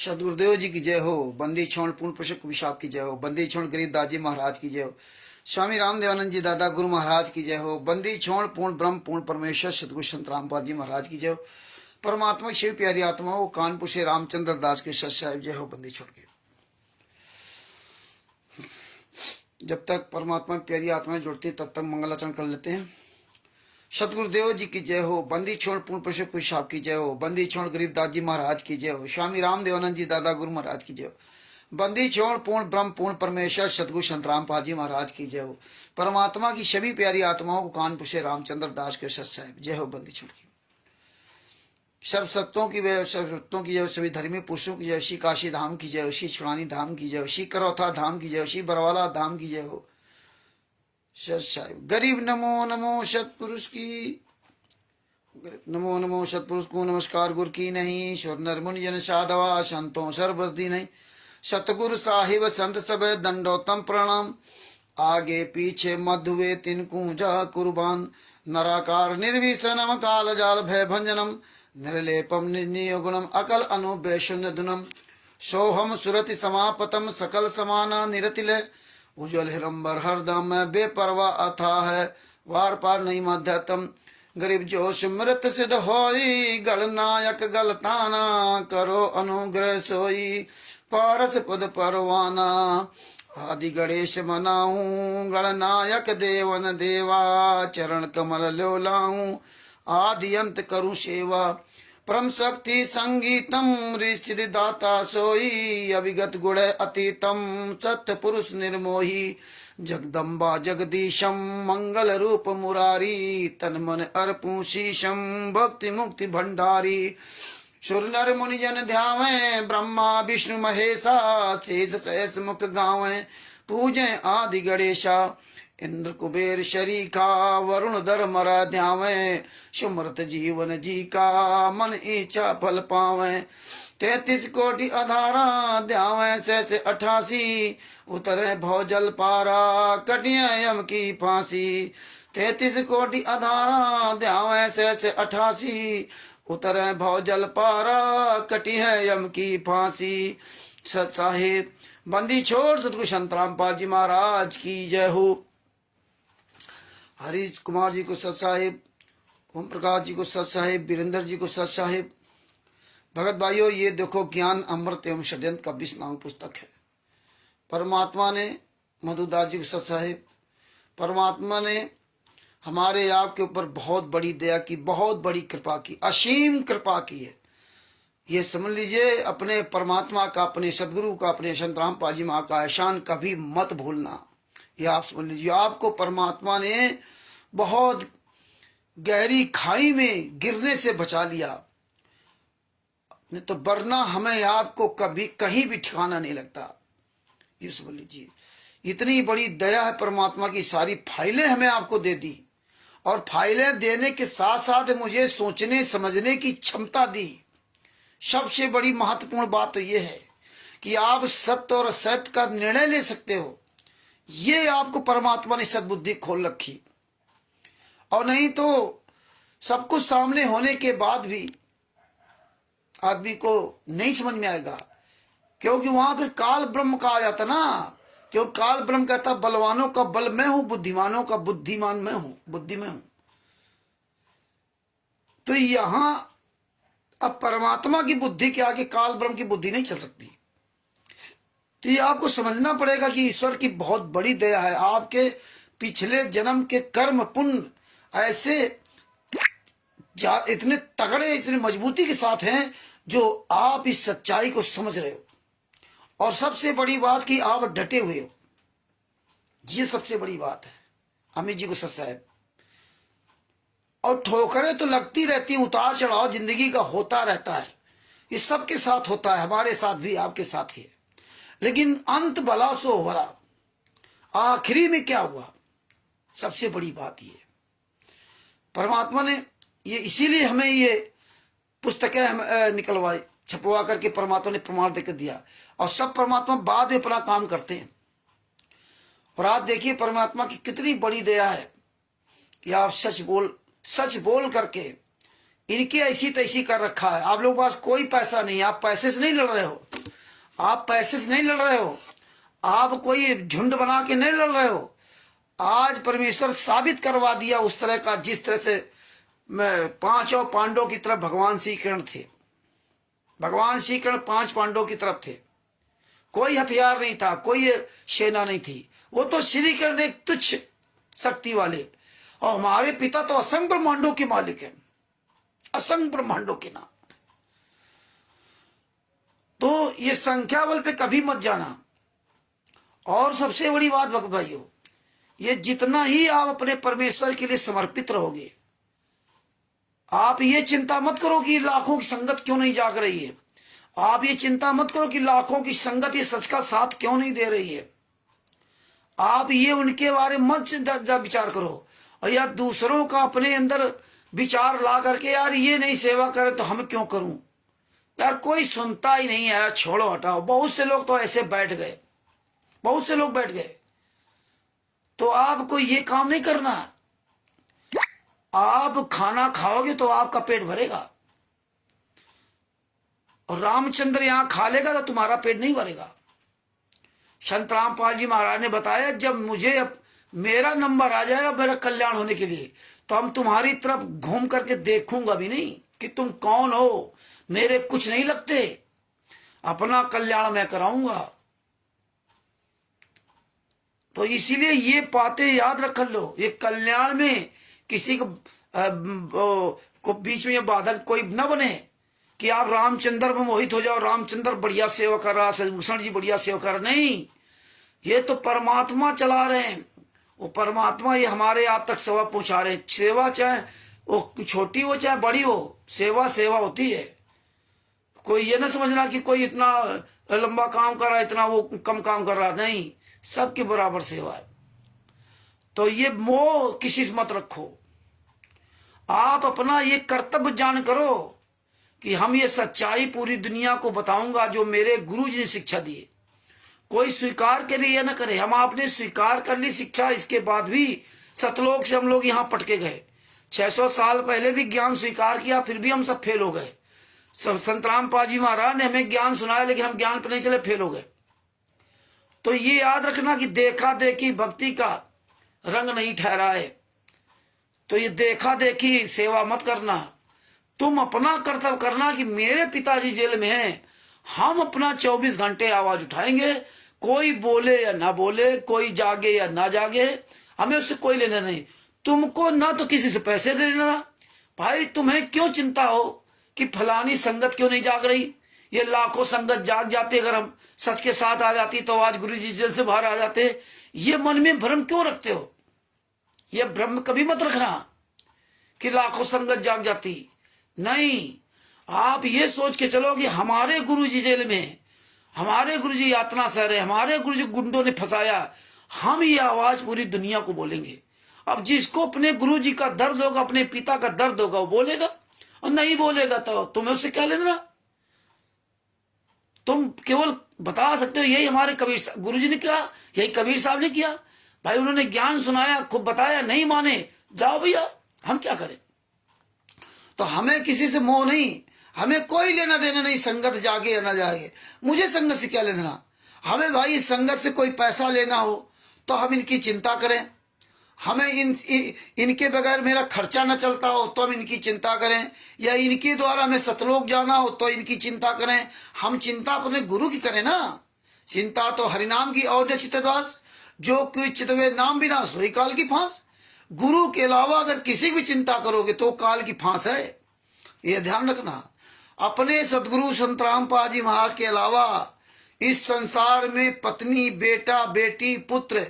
सदगुरुदेव जी की जय हो। बंदी छोड़ पूर्ण पुष्प विशाप की जय हो। बंदी छोड़ गरीब दाजी महाराज की जय हो। स्वामी रामदेवानंद जी दादा गुरु महाराज की जय हो। बंदी छोड़ पूर्ण ब्रह्म पूर्ण परमेश्वर सतगुरु संत रामपाल जी महाराज की जय हो। परमात्मा की शिव प्यारी आत्माओं कानपुर से रामचंद्र दास के सत साहिब जय हो। बंदी छोड़ के जब तक परमात्मा की प्यारी आत्माएं जुड़ती तब तक मंगलाचरण कर लेते हैं। सतगुरुदेव जी की जय हो। बंदी छोड़ पूर्ण पुष्प साहब की जय हो। बंदी छोड़ गरीब दास जी महाराज की जय हो। स्वामी रामदेवानंद जी दादा गुरु महाराज की जय हो। बंदी छोड़ पूर्ण ब्रह्म पूर्ण परमेश्वर सतगुरु संत रामपाल जी महाराज की जय हो। परमात्मा की सभी प्यारी आत्माओं को कानपुर से रामचंद्र दास के सत साहिब जय हो। बंदी छोड़ की सब सत्यों की जय, सब सत्यों की जय, सभी धर्मी पुरुषों की जय, श्री काशी धाम की जय, श्री छुड़ानी धाम की जय, श्री करौथा धाम की जय, श्री बरवाला धाम की जय हो। सत साहिब गरीब नमो नमो सतपुरुष की नमो नमो सतपुरुष को नमस्कार गुरु की नहीं। स्वर नरमुनि जन साधवा संतों सर्वसदी नहीं। सतगुरु साहिब संत सब दंडोतम प्रणाम। आगे पीछे मधुवे तिनको जा कुर्बान। नराकार निर्विसनम काल जाल भय भंजनम। निर्लेपम निर्नियोगुणम अकल अनुबेशुन्य दुनम। सोहम सुरति समापतम सकल समाना निरतिले। उज्जवल हिरंबर हरदम में बेपरवा अथा है। वार पार नहीं मध्यतम। गरीब जो सुमृत सिद्ध होई। गणनायक गलताना करो अनुग्रह सोई। पारस पद परवाना आदि गणेश मनाऊं। गणनायक देवन देवा चरण कमल लो लाऊं। आदि अंत करूं सेवा परम शक्ति संगीतम ऋषि दाता सोई। अभिगत गुण अतीतम सत्य पुरुष निर्मोही। जगदम्बा जगदीशम मंगल रूप मुरारी। तन मन अर्पू शीशम भक्ति मुक्ति भंडारी। सुर नर मुनि जन ध्यावे ब्रह्मा विष्णु महेशा। शेष सहस मुख गावे पूजे आदि गणेशा। इंद्र कुबेर शरीका वरुण धर मरा ध्यावे। सुमृत जीवन जी का मन इच्छा फल पावे। 33 कोटि अधारा ध्यावे से 88। उतरे भौजल पारा कटिया यम की फांसी। 33 कोटि अधारा ध्यावे से 88। उतरे भौजल पारा कटी है यम की फांसी। सत साहिब बंदी छोड़ सतगुरु संत रामपाल जी महाराज की जय हो। हरीश कुमार जी को सत साहिब। ओम प्रकाश जी को सत साहिब। वीरेंद्र जी को सत साहिब। भगत भाइयों ये देखो ज्ञान अमृत एवं षड्यंत्र का 20 नाम पुस्तक है। परमात्मा ने मधुदास जी को सत साहिब। परमात्मा ने हमारे आपके ऊपर बहुत बड़ी दया की, बहुत बड़ी कृपा की, असीम कृपा की है। ये समझ लीजिए अपने परमात्मा का, अपने सदगुरु का, अपने संत रामपाल जी माँ का एहसान कभी मत भूलना। ये आप समझ लीजिए आपको परमात्मा ने बहुत गहरी खाई में गिरने से बचा लिया। नहीं तो वरना हमें आपको कभी कहीं भी ठिकाना नहीं लगता। ये समझ लीजिए इतनी बड़ी दया है परमात्मा की। सारी फाइलें हमें आपको दे दी और फाइलें देने के साथ साथ मुझे सोचने समझने की क्षमता दी। सबसे बड़ी महत्वपूर्ण बात तो यह है कि आप सत्य और असत्य का निर्णय ले सकते हो। ये आपको परमात्मा ने सद्बुद्धि खोल रखी। और नहीं तो सब कुछ सामने होने के बाद भी आदमी को नहीं समझ में आएगा। क्योंकि वहां फिर काल ब्रह्म कहा जाता ना। क्योंकि काल ब्रह्म कहता बलवानों का बल मैं हूं, बुद्धिमानों का बुद्धिमान मैं हूं, बुद्धि में हूं। तो यहां अब परमात्मा की बुद्धि के आगे काल ब्रह्म की बुद्धि नहीं चल सकती। तो ये आपको समझना पड़ेगा कि ईश्वर की बहुत बड़ी दया है। आपके पिछले जन्म के कर्म पुण्य ऐसे इतने तगड़े, इतने मजबूती के साथ हैं जो आप इस सच्चाई को समझ रहे हो। और सबसे बड़ी बात कि आप डटे हुए हो। ये सबसे बड़ी बात है। अमित जी को सत साहिब। और ठोकरें तो लगती रहती, उतार चढ़ाव जिंदगी का होता रहता है। ये सबके साथ होता है, हमारे साथ भी, आपके साथ ही है। लेकिन अंत भला सो भला, आखिरी में क्या हुआ, सबसे बड़ी बात ये परमात्मा ने ये इसीलिए हमें ये पुस्तकें निकलवाई, छपवा करके परमात्मा ने प्रमाण देकर दिया। और सब परमात्मा बाद में अपना काम करते हैं। और आज देखिए परमात्मा की कितनी बड़ी दया है कि आप सच बोल करके इनकी ऐसी तैसी कर रखा है। आप लोगों के पास कोई पैसा नहीं, आप पैसे से नहीं लड़ रहे हो। आप पैसे से नहीं लड़ रहे हो, आप कोई झुंड बना के नहीं लड़ रहे हो। आज परमेश्वर साबित करवा दिया उस तरह का, जिस तरह से पांचों पांडवों की तरफ भगवान श्री कृष्ण थे। भगवान श्री कृष्ण 5 पांडवों की तरफ थे। कोई हथियार नहीं था, कोई सेना नहीं थी, वो तो श्री कृष्ण एक तुच्छ शक्ति वाले। और हमारे पिता तो असंख्य ब्रह्मांडों के मालिक हैं, असंख्य ब्रह्मांडों के नाम। तो ये संख्या बल पे कभी मत जाना। और सबसे बड़ी बात भक्त भाइयों, ये जितना ही आप अपने परमेश्वर के लिए समर्पित रहोगे, आप ये चिंता मत करो कि लाखों की संगत क्यों नहीं जाग रही है। आप ये चिंता मत करो कि लाखों की संगत ये सच का साथ क्यों नहीं दे रही है। आप ये उनके बारे में मत विचार करो, और या दूसरों का अपने अंदर विचार ला करके यार ये नहीं सेवा करे तो हम क्यों करूं, यार कोई सुनता ही नहीं है, यार छोड़ो हटाओ। बहुत से लोग तो ऐसे बैठ गए, बहुत से लोग बैठ गए। तो आपको ये काम नहीं करना। आप खाना खाओगे तो आपका पेट भरेगा, और रामचंद्र यहां खा लेगा तो तुम्हारा पेट नहीं भरेगा। संत रामपाल जी महाराज ने बताया, जब मुझे मेरा नंबर आ जाएगा मेरा कल्याण होने के लिए, तो हम तुम्हारी तरफ घूम करके देखूंगा भी नहीं कि तुम कौन हो, मेरे कुछ नहीं लगते, अपना कल्याण मैं कराऊंगा। तो इसीलिए ये बातें याद रख लो। ये कल्याण में किसी को बीच में ये बाधक कोई न बने कि आप रामचंद्र में मोहित हो जाओ, रामचंद्र बढ़िया सेवा कर रहा, सजभूषण जी बढ़िया सेवा कर रहा। नहीं, ये तो परमात्मा चला रहे हैं। वो परमात्मा ये हमारे आप तक सेवा पहुंचा रहे हैं। सेवा चाहे वो छोटी हो चाहे बड़ी हो, सेवा सेवा होती है। कोई ये ना समझना कि कोई इतना लंबा काम कर रहा है, इतना वो कम काम कर रहा, नहीं, सबके बराबर सेवा है। तो ये मोह किसी से मत रखो। आप अपना ये कर्तव्य जान करो कि हम ये सच्चाई पूरी दुनिया को बताऊंगा जो मेरे गुरु जी ने शिक्षा दी। कोई स्वीकार करे या ना करे, हम आपने स्वीकार कर ली शिक्षा, इसके बाद भी सतलोक से हम लोग यहाँ पटके गए। 600 साल पहले भी ज्ञान स्वीकार किया, फिर भी हम सब फेल हो गए। संत रामपाल जी महाराज ने हमें ज्ञान सुनाया, लेकिन हम ज्ञान पर नहीं चले, फेल हो गए। तो ये याद रखना कि देखा देखी भक्ति का रंग नहीं ठहरा है। तो ये देखा देखी सेवा मत करना। तुम अपना कर्तव्य करना कि मेरे पिताजी जेल में हैं, हम अपना 24 घंटे आवाज उठाएंगे। कोई बोले या ना बोले, कोई जागे या ना जागे, हमें उससे कोई लेना नहीं। तुमको ना तो किसी से पैसे देना भाई, तुम्हें क्यों चिंता हो कि फलानी संगत क्यों नहीं जाग रही। ये लाखों संगत जाग जाते, अगर हम सच के साथ आ जाती तो आज गुरु जी जेल से बाहर आ जाते। ये मन में भ्रम क्यों रखते हो? ये भ्रम कभी मत रखना कि लाखों संगत जाग जाती। नहीं, आप ये सोच के चलो कि हमारे गुरु जी जेल में, हमारे गुरु जी यातना सह रहे, हमारे गुरु जी गुंडों ने फंसाया, हम ये आवाज पूरी दुनिया को बोलेंगे। अब जिसको अपने गुरु जी का दर्द होगा, अपने पिता का दर्द होगा, वो बोलेगा, और नहीं बोलेगा तो तुम्हें उससे क्या लेना। तुम केवल बता सकते हो यही हमारे कबीर गुरु जी ने किया, यही कबीर साहब ने किया। भाई उन्होंने ज्ञान सुनाया, खूब बताया, नहीं माने, जाओ भैया, हम क्या करें। तो हमें किसी से मोह नहीं, हमें कोई लेना देना नहीं, संगत जागे या ना जागे, मुझे संगत से क्या लेना। हमें भाई इस संगत से कोई पैसा लेना हो तो हम इनकी चिंता करें, हमें इनके बगैर मेरा खर्चा न चलता हो तो हम इनकी चिंता करें, या इनके द्वारा हमें सतलोक जाना हो तो इनकी चिंता करें। हम चिंता अपने गुरु की करें ना। चिंता तो हरिनाम की और चितदास, जो कोई चितवे नाम बिना सोई काल की फांस। गुरु के अलावा अगर किसी भी चिंता करोगे तो काल की फांस है, ये ध्यान रखना। अपने सदगुरु संत रामपाल जी महाराज के अलावा इस संसार में पत्नी, बेटा, बेटी, पुत्र,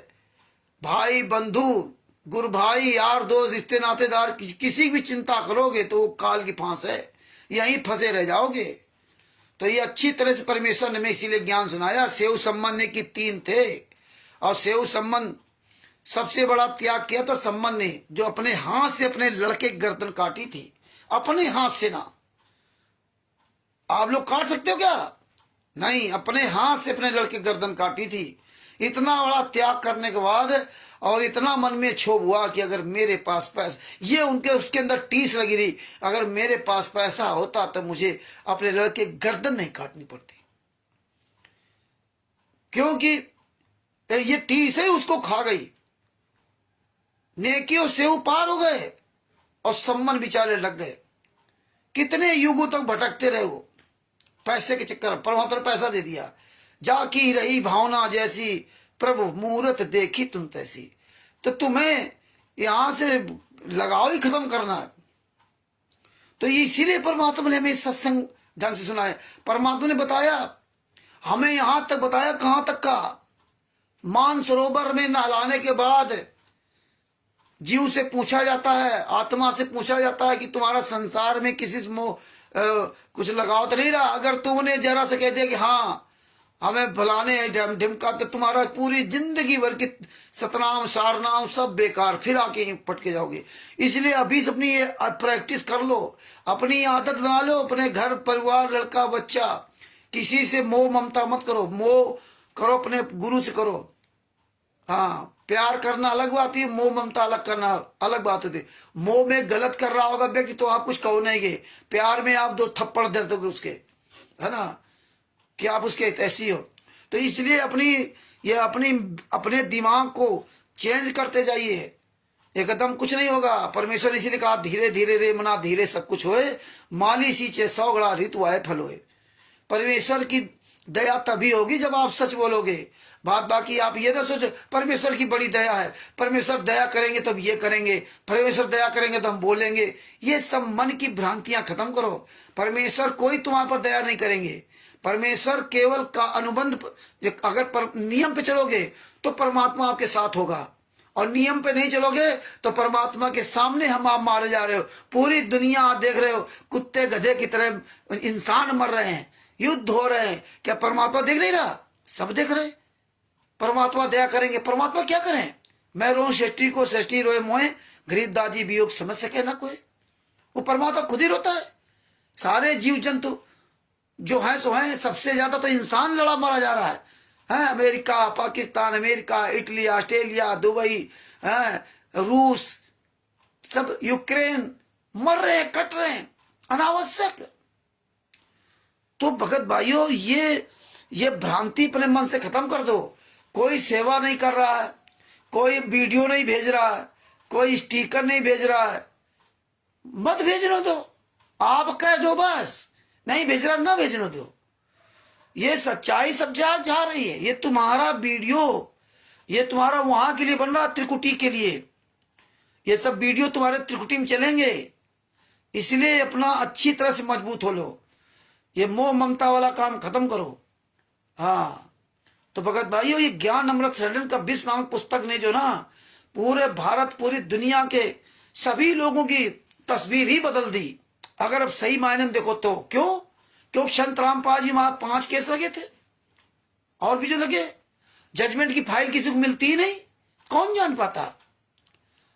भाई, बंधु, गुरु भाई, यार दोस्त, रिश्ते नातेदार, किसी भी चिंता करोगे तो वो काल की फांस है, यहीं फंसे रह जाओगे। तो ये अच्छी तरह से परमेश्वर ने हमें इसीलिए ज्ञान सुनाया। सेव संबंध की 3 थे, और सेव संबंध सबसे बड़ा त्याग किया था संबंध ने, जो अपने हाथ से अपने लड़के की गर्दन काटी थी, अपने हाथ से ना। आप लोग काट सकते हो क्या? नहीं, अपने हाथ से अपने लड़के की गर्दन काटी थी। इतना बड़ा त्याग करने के बाद और इतना मन में क्षोभ हुआ कि अगर मेरे पास पैसा, ये उनके उसके अंदर टीस लगी रही, अगर मेरे पास पैसा होता तो मुझे अपने लड़के की गर्दन नहीं काटनी पड़ती। क्योंकि ये टी से उसको खा गई, नेकियों से पार हो गए और सम्मन बेचारे लग गए। कितने युगों तक भटकते रहे वो पैसे के चक्कर। परमात्मा ने पैसा दे दिया, जाकी रही भावना जैसी, प्रभु मूरत देखी तुम तैसी। तो तुम्हें यहां से लगाव ही खत्म करना है। तो इसीलिए परमात्मा ने हमें सत्संग ढंग से सुना है। परमात्मा ने बताया हमें, यहां तक बताया, कहां तक का, मानसरोवर में नहलाने के बाद जीव से पूछा जाता है, आत्मा से पूछा जाता है कि तुम्हारा संसार में किसी से कुछ लगाव तो नहीं रहा। अगर तुमने जरा से कह दिया कि हाँ हमें भलाने ढिमका, तो तुम्हारा पूरी जिंदगी भर की सतनाम सारनाम सब बेकार, फिर आके पटके जाओगे। इसलिए अभी से अपनी ये प्रैक्टिस कर लो, अपनी आदत बना लो। अपने घर परिवार, लड़का बच्चा, किसी से मोह ममता मत करो। मोह करो अपने गुरु से करो। हाँ, प्यार करना अलग बात है, मोह ममता अलग करना अलग बात होती है। मोह में गलत कर रहा होगा व्यक्ति तो आप कुछ कहो नहीं, प्यार में आप 2 थप्पड़ दे दोगे उसके, है ना, कि आप उसके ऐसी हो। तो इसलिए अपने दिमाग को चेंज करते जाइए, एकदम कुछ नहीं होगा। परमेश्वर इसीलिए कहा धीरे धीरे रे मना धीरे सब कुछ होए, माली सींचे 100 गड़ा ऋतु आए फल होए। परमेश्वर की दया तभी होगी जब आप सच बोलोगे। बात बाकी आप ये ना सोचो परमेश्वर की बड़ी दया है, परमेश्वर दया करेंगे तब ये करेंगे, परमेश्वर दया करेंगे तो हम बोलेंगे। ये सब मन की भ्रांतियां खत्म करो। परमेश्वर कोई तुम्हारे पर दया नहीं करेंगे। परमेश्वर केवल का अनुबंध, अगर नियम पे चलोगे तो परमात्मा आपके साथ होगा, और नियम पे नहीं चलोगे तो परमात्मा के सामने हम आप मारे जा रहे हो। पूरी दुनिया आप देख रहे हो, कुत्ते गधे की तरह इंसान मर रहे हैं, युद्ध हो रहे हैं। क्या परमात्मा देख नहीं रहा? सब देख रहे। परमात्मा दया करेंगे, परमात्मा क्या करें? मैं रो सृष्टि को सृष्टि रोए मोए, गरीब दाजी वियोग समझ सके ना कोई। वो परमात्मा खुद ही रोता है। सारे जीव जंतु जो है सो है, सबसे ज्यादा तो इंसान लड़ा मारा जा रहा है। America, Pakistan, America, Italy, Australia, Dubai, रूस, सब यूक्रेन मर रहे हैं, कट रहे हैं अनावश्यक। तो भगत भाइयों, ये भ्रांति अपने मन से खत्म कर दो। कोई सेवा नहीं कर रहा है, कोई वीडियो नहीं भेज रहा है, कोई स्टिकर नहीं भेज रहा है, मत भेजने दो। आप कह दो बस, नहीं भेज रहा ना भेजने दो। ये सच्चाई सब जा रही है। ये तुम्हारा वीडियो, ये तुम्हारा वहां के लिए बन रहा, त्रिकुटी के लिए। ये सब वीडियो तुम्हारे त्रिकुटी में चलेंगे। इसलिए अपना अच्छी तरह से मजबूत हो लो। ये मोह ममता वाला काम खत्म करो। हाँ, तो भगत भाइयों, ये ज्ञान अमृत सदन का 20 नामक पुस्तक ने जो ना पूरे भारत, पूरी दुनिया के सभी लोगों की तस्वीर ही बदल दी। अगर अब सही मायने में देखो तो। क्यों संत रामपाल जी वहां 5 केस लगे थे, और भी जो लगे। जजमेंट की फाइल किसी को मिलती ही नहीं, कौन जान पाता।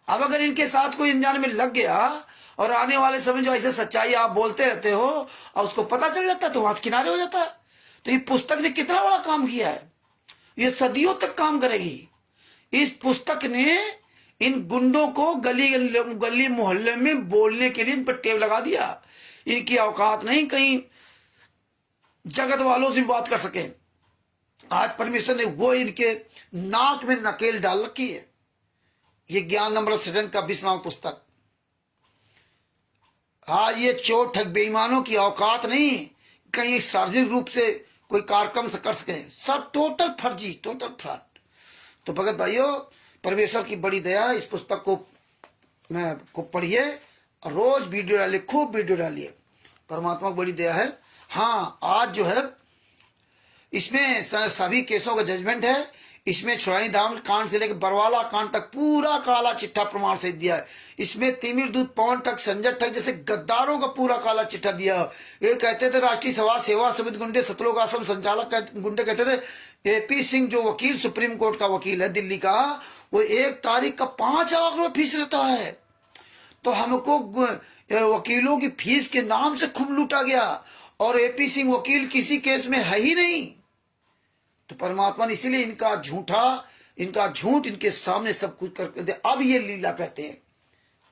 अब अगर इनके साथ कोई अनजाने में लग गया और आने वाले समय जो ऐसे सच्चाई आप बोलते रहते हो और उसको पता चल जाता तो वहां किनारे हो जाता। तो ये पुस्तक ने कितना बड़ा काम किया है, ये सदियों तक काम करेगी। इस पुस्तक ने इन गुंडों को गली मोहल्ले में बोलने के लिए इन पर टेप लगा दिया। इनकी औकात नहीं कहीं जगत वालों से बात कर सके। आज परमेश्वर ने वो इनके नाक में नकेल डाल रखी है। ये ज्ञान अमृत सदन का 20 नामक पुस्तक। आज ये चोर ठग बेईमानों की औकात नहीं कहीं सार्वजनिक रूप से कोई कार्यक्रम से कर सके। सब टोटल फर्जी, टोटल फ्रॉड। तो भगत भाइयों, परमेश्वर की बड़ी दया, इस पुस्तक को पढ़िए और रोज वीडियो डालिए, खूब वीडियो डालिए। परमात्मा की बड़ी दया है। हाँ, आज जो है इसमें सभी केसों का जजमेंट है। इसमें छुड़ाई धाम कांड से लेकर बरवाला कांड तक पूरा काला चिट्ठा प्रमाण से दिया है। इसमें तिमिर दूत पवन तक, संजय तक जैसे गद्दारों का पूरा काला चिट्ठा दिया। ये कहते थे राष्ट्रीय सभा सेवा समिति गुंडे, सतलोक आश्रम संचालक गुंडे कहते थे। एपी सिंह जो वकील, सुप्रीम कोर्ट का वकील है दिल्ली का, वो 1 तारीख का 5 लाख रुपए फीस लेता है। तो हमको वकीलों की फीस के नाम से खूब लूटा गया, और एपी सिंह वकील किसी केस में है ही नहीं। तो परमात्मा ने इसीलिए इनका झूठ इनके सामने सब कुछ करके दे। अब ये लीला कहते हैं,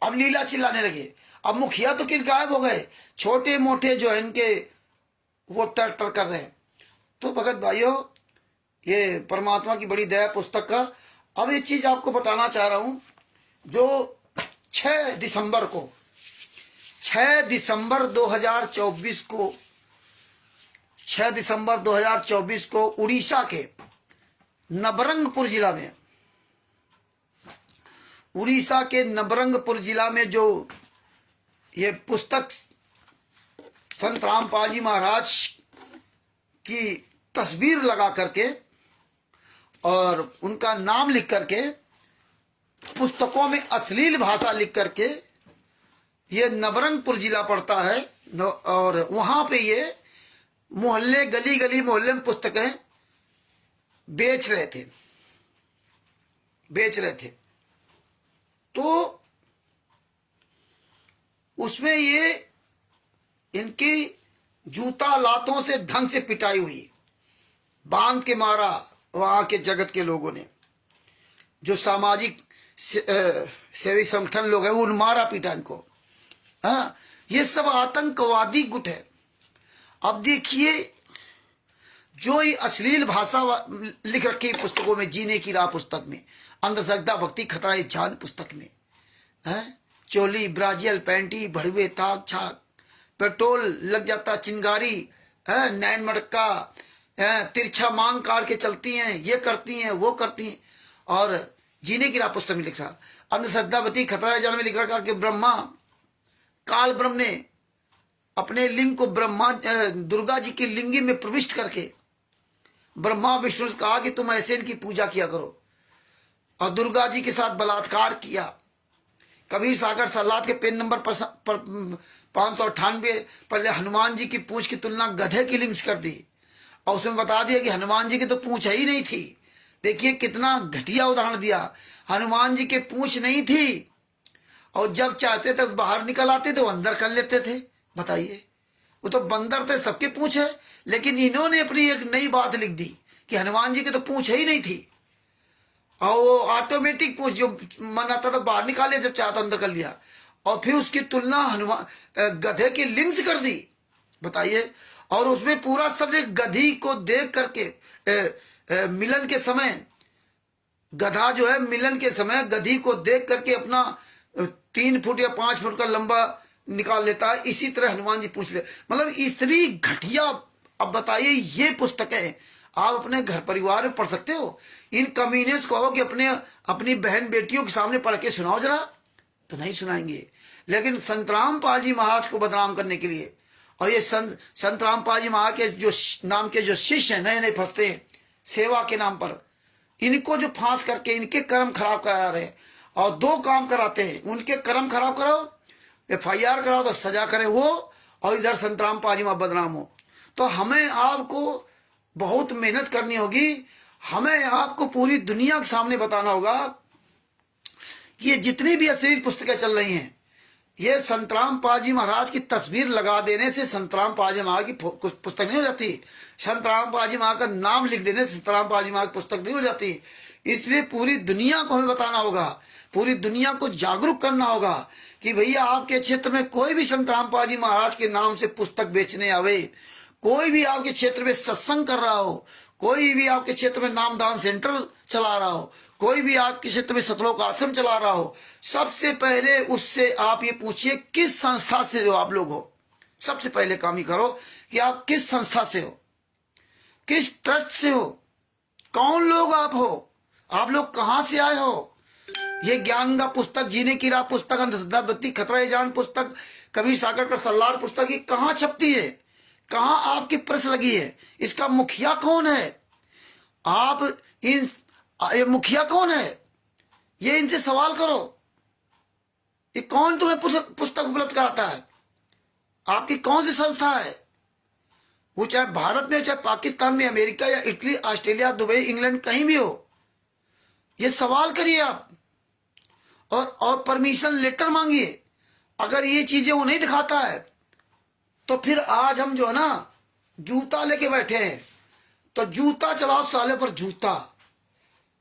अब लीला चिल्लाने लगे। अब मुखिया तो किन गायब हो गए, छोटे मोटे जो है इनके वो टर कर रहे हैं। तो भगत भाइयों, ये परमात्मा की बड़ी दया पुस्तक का। अब एक चीज आपको बताना चाह रहा हूं, जो 6 दिसंबर को 6 दिसंबर 2024 को 6 दिसंबर 2024 को उड़ीसा के नवरंगपुर जिला में, उड़ीसा के नवरंगपुर जिला में जो ये पुस्तक संत रामपाल जी महाराज की तस्वीर लगा करके और उनका नाम लिख करके, पुस्तकों में अश्लील भाषा लिख करके, ये नवरंगपुर जिला पड़ता है, और वहां पे ये मोहल्ले गली गली मोहल्ले में पुस्तकें बेच रहे थे। तो उसमें ये इनकी जूता लातों से ढंग से पिटाई हुई, बांध के मारा वहां के जगत के लोगों ने, जो सामाजिक सेवी संगठन लोग हैं उन मारा पीटा इनको। हाँ, ये सब आतंकवादी गुट है। अब देखिए, जो ये अश्लील भाषा लिख रखी पुस्तकों में, जीने की राह पुस्तक में, अंधश्रद्धा भक्ति खतरा ये जान पुस्तक में, है चोली ब्राजियल पैंटी भड़वे ताक छाक, पेट्रोल लग जाता चिंगारी, है नैन मटका, तिरछा मांग काट के चलती हैं, ये करती हैं वो करती हैं। और जीने की राह पुस्तक में लिख रहा, अंधश्रद्धावती खतरा जान में लिख रखा कि ब्रह्मा काल ब्रह्म ने अपने लिंग को दुर्गा जी की लिंगी में प्रविष्ट करके ब्रह्मा विष्णु से कहा कि तुम ऐसे इनकी पूजा किया करो, और दुर्गा जी के साथ बलात्कार किया। कबीर सागर सलाद के पेन नंबर 598 पर हनुमान जी की पूंछ की तुलना गधे की लिंग से कर दी, और उसमें बता दिया कि हनुमान जी की तो पूंछ ही नहीं थी। देखिए कितना घटिया उदाहरण दिया, हनुमान जी के पूंछ नहीं थी, और जब चाहते थे बाहर निकल आते थे वो अंदर कर लेते थे। बताइए, वो तो बंदर थे, सबके पूंछ है, लेकिन इन्होंने अपनी एक नई बात लिख दी कि हनुमान जी की तो पूंछ ही नहीं थी, और वो ऑटोमेटिक पूंछ जो मन आता था बाहर निकाले, जब चाहता अंदर कर लिया, और फिर उसकी तुलना हनुमान गधे की लिंग से कर दी। बताइए, और उसमें पूरा सब एक गधी को देख करके मिलन के समय, गधा जो है मिलन के समय गधी को देख करके अपना 3 फुट या 5 फुट का लंबा निकाल लेता है, इसी तरह हनुमान जी पूछ ले। मतलब इतनी घटिया। अब बताइए, ये पुस्तकें आप अपने घर परिवार में पढ़ सकते हो? इन कमीने को कहो कि अपनी बहन बेटियों के सामने पढ़ के सुनाओ जरा, तो नहीं सुनाएंगे। लेकिन संत रामपाल जी महाराज को बदनाम करने के लिए, और ये संत रामपाल जी महाराज के जो नाम के जो शिष्य हैं, नए नए फंसते हैं सेवा के नाम पर, इनको जो फांस करके इनके कर्म खराब करा रहे हैं, और 2 काम कराते हैं, उनके कर्म खराब कराओ, FIR कराओ तो सजा करे वो, और इधर संत रामपाल जी महाराज बदनाम हो। तो हमें आपको बहुत मेहनत करनी होगी, हमें आपको पूरी दुनिया के सामने बताना होगा कि ये जितनी भी अश्लील पुस्तकें चल रही हैं, ये संत रामपाल जी महाराज की तस्वीर लगा देने से संत रामपाल जी महाराज की पुस्तक नहीं हो जाती। संत रामपाल जी महाराज का नाम लिख देने से संत रामपाल जी महाराज की पुस्तक नहीं हो जाती। इसलिए पूरी दुनिया को हमें बताना होगा, पूरी दुनिया को जागरूक करना होगा कि भैया आपके क्षेत्र में कोई भी संत रामपाल जी महाराज के नाम से पुस्तक बेचने आवे, कोई भी आपके क्षेत्र में सत्संग कर रहा हो, कोई भी आपके क्षेत्र में नामदान सेंटर चला रहा हो, कोई भी आपके क्षेत्र में सतलोक आश्रम चला रहा हो, सबसे पहले उससे आप ये पूछिए किस संस्था से हो आप लोग हो। सबसे पहले काम ही करो कि आप किस संस्था से हो, किस ट्रस्ट से हो, कौन लोग आप हो, आप लोग कहां से आए हो। ये ज्ञान का पुस्तक, जीने की राह पुस्तक, अंधश्रद्धा भक्ति खतरा जान पुस्तक, कबीर सागर का सल्लार पुस्तक, ये कहां छपती है, कहां आपकी प्रेस लगी है, इसका मुखिया कौन है, आप ये मुखिया कौन है, ये इनसे सवाल करो। ये कौन तुम्हें पुस्तक उपलब्ध कराता है, आपकी कौन सी संस्था है, वो चाहे भारत में, चाहे पाकिस्तान में, अमेरिका या इटली, ऑस्ट्रेलिया, दुबई, इंग्लैंड, कहीं भी हो। ये सवाल करिए आप, और परमिशन लेटर मांगिए। अगर ये चीजें वो नहीं दिखाता है तो फिर आज हम जो है ना जूता लेके बैठे हैं, तो जूता चलाओ साले पर जूता।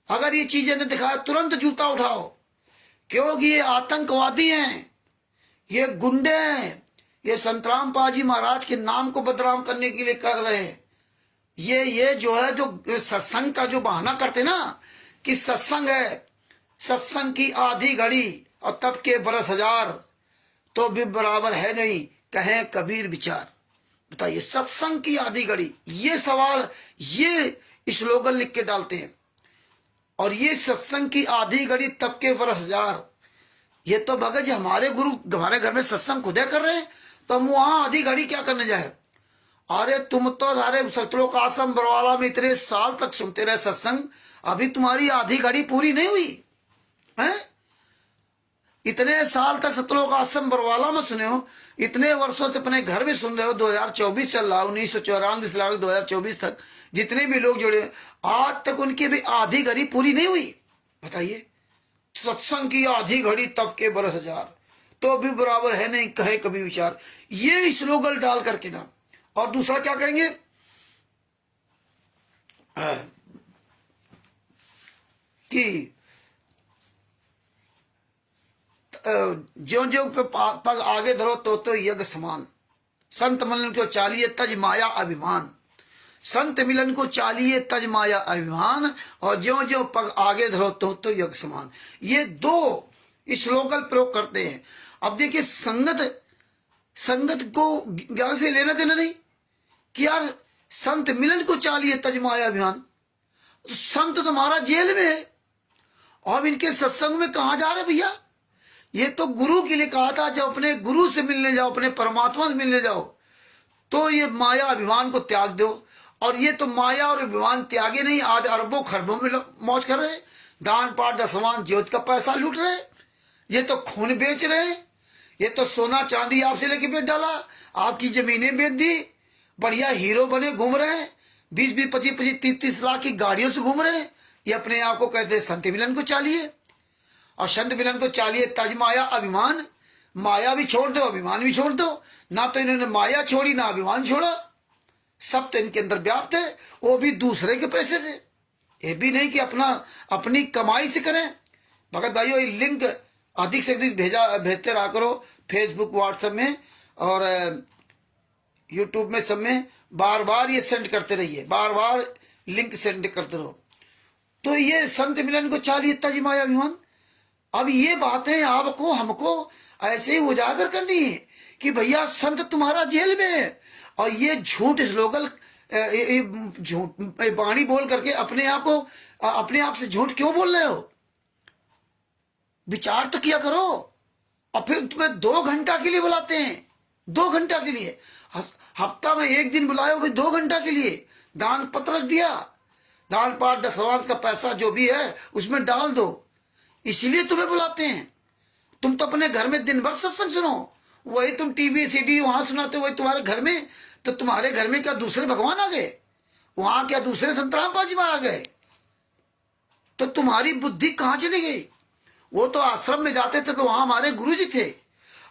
अगर ये चीजें नहीं दिखाए तुरंत जूता उठाओ, क्योंकि ये आतंकवादी हैं, ये गुंडे हैं, ये संत रामपाल जी महाराज के नाम को बदनाम करने के लिए कर रहे हैं। ये जो है, जो सत्संग का जो बहाना करते ना कि सत्संग है, सत्संग की आधी घड़ी और तब के बरस हजार, तो भी बराबर है नहीं कहें कबीर विचार। बताइए, सत्संग की आधी घड़ी, ये सवाल ये स्लोगन लिख के डालते हैं। और ये सत्संग की आधी घड़ी तब के बरस हजार, ये तो भगत जी हमारे गुरु हमारे घर में सत्संग खुदे कर रहे हैं, तो हम वहां आधी घड़ी क्या करने जाए। अरे तुम तो सारे सतलोक आश्रम बरवाला में इतने साल तक सुनते रहे सत्संग, अभी तुम्हारी आधी घड़ी पूरी नहीं हुई है। इतने साल तक सतलोक आश्रम बरवाला में सुने हो, इतने वर्षों से अपने घर में सुन रहे हो, 2024 चल रहा, 1994 से लेकर 2024 तक जितने भी लोग जुड़े, आज तक उनकी भी आधी घड़ी पूरी नहीं हुई। बताइए, सत्संग की आधी घड़ी तब के बरस हजार, तो भी बराबर है नहीं कहे कभी विचार, ये स्लोगन डाल करके ना। और दूसरा क्या कहेंगे कि ज्यो ज्यो पे पग आगे धरो तो यज्ञ समान, संत मिलन को चालिए तज माया अभिमान, संत मिलन को चालिए तज माया अभिमान, और ज्यो ज्यो पग आगे धरो तो यज्ञ समान। ये दो स्लोगन प्रयोग करते हैं। अब देखिए, संगत को ज्ञान से लेना देना नहीं कि यार संत मिलन को चालिए तज माया अभिमान, संत तुम्हारा जेल में है और इनके सत्संग में कहा जा रहे भैया। ये तो गुरु के लिए कहा था, जब अपने गुरु से मिलने जाओ, अपने परमात्मा से मिलने जाओ, तो ये माया अभिमान को त्याग दो। और ये तो माया और अभिमान त्यागे नहीं, आज अरबों खरबों में मौज कर रहे, दान पाठ दसवान ज्योत का पैसा लूट रहे, ये तो खून बेच रहे, ये तो सोना चांदी आपसे लेके बेच डाला, आपकी जमीनें बेच दी, बढ़िया हीरो बने घूम रहे, 20-20, 25-25, 30-30 लाख की गाड़ियों से घूम रहे। ये अपने आप को कहते हैं संत मिलन को चालिए, और संत मिलन को चालिए तज माया अभिमान। माया भी छोड़ दो, अभिमान भी छोड़ दो। ना तो इन्होंने माया छोड़ी, ना अभिमान छोड़ा, सब तो इनके अंदर व्याप्त है, वो भी दूसरे के पैसे से। ये भी नहीं कि अपनी कमाई से करें। भगत भाइयों, ये लिंक अधिक से अधिक भेजते रहा करो, फेसबुक व्हाट्सएप में और यूट्यूब में, सब में बार बार ये सेंड करते रहिए, बार बार लिंक सेंड करते रहो। तो ये संत मिलन को चालिए तज माया अभिमान। अब ये बातें आपको हमको ऐसे ही उजागर करनी है कि भैया संत तुम्हारा जेल में है, और ये झूठ स्लोगन, झूठ बाणी बोल करके अपने आप से झूठ क्यों बोल रहे हो। विचार तो किया करो। और फिर तुम्हें 2 घंटा के लिए बुलाते हैं, 2 घंटा के लिए, हफ्ता में 1 दिन बुलाए, फिर 2 घंटा के लिए दान पत्र रख दिया, दान पाठ दसवांश का पैसा जो भी है उसमें डाल दो, इसीलिए तुम्हें बुलाते हैं। तुम तो अपने घर में दिन भर सत्संग सुनो, वही तुम टीवी सीडी वहां सुनाते हो, वही तुम्हारे घर में। तो तुम्हारे घर में क्या दूसरे भगवान आ गए, वहां क्या दूसरे संतराम बाजी आ गए। तो तुम्हारी बुद्धि कहां चली गई। वो तो आश्रम में जाते थे तो वहां हमारे गुरु जी थे,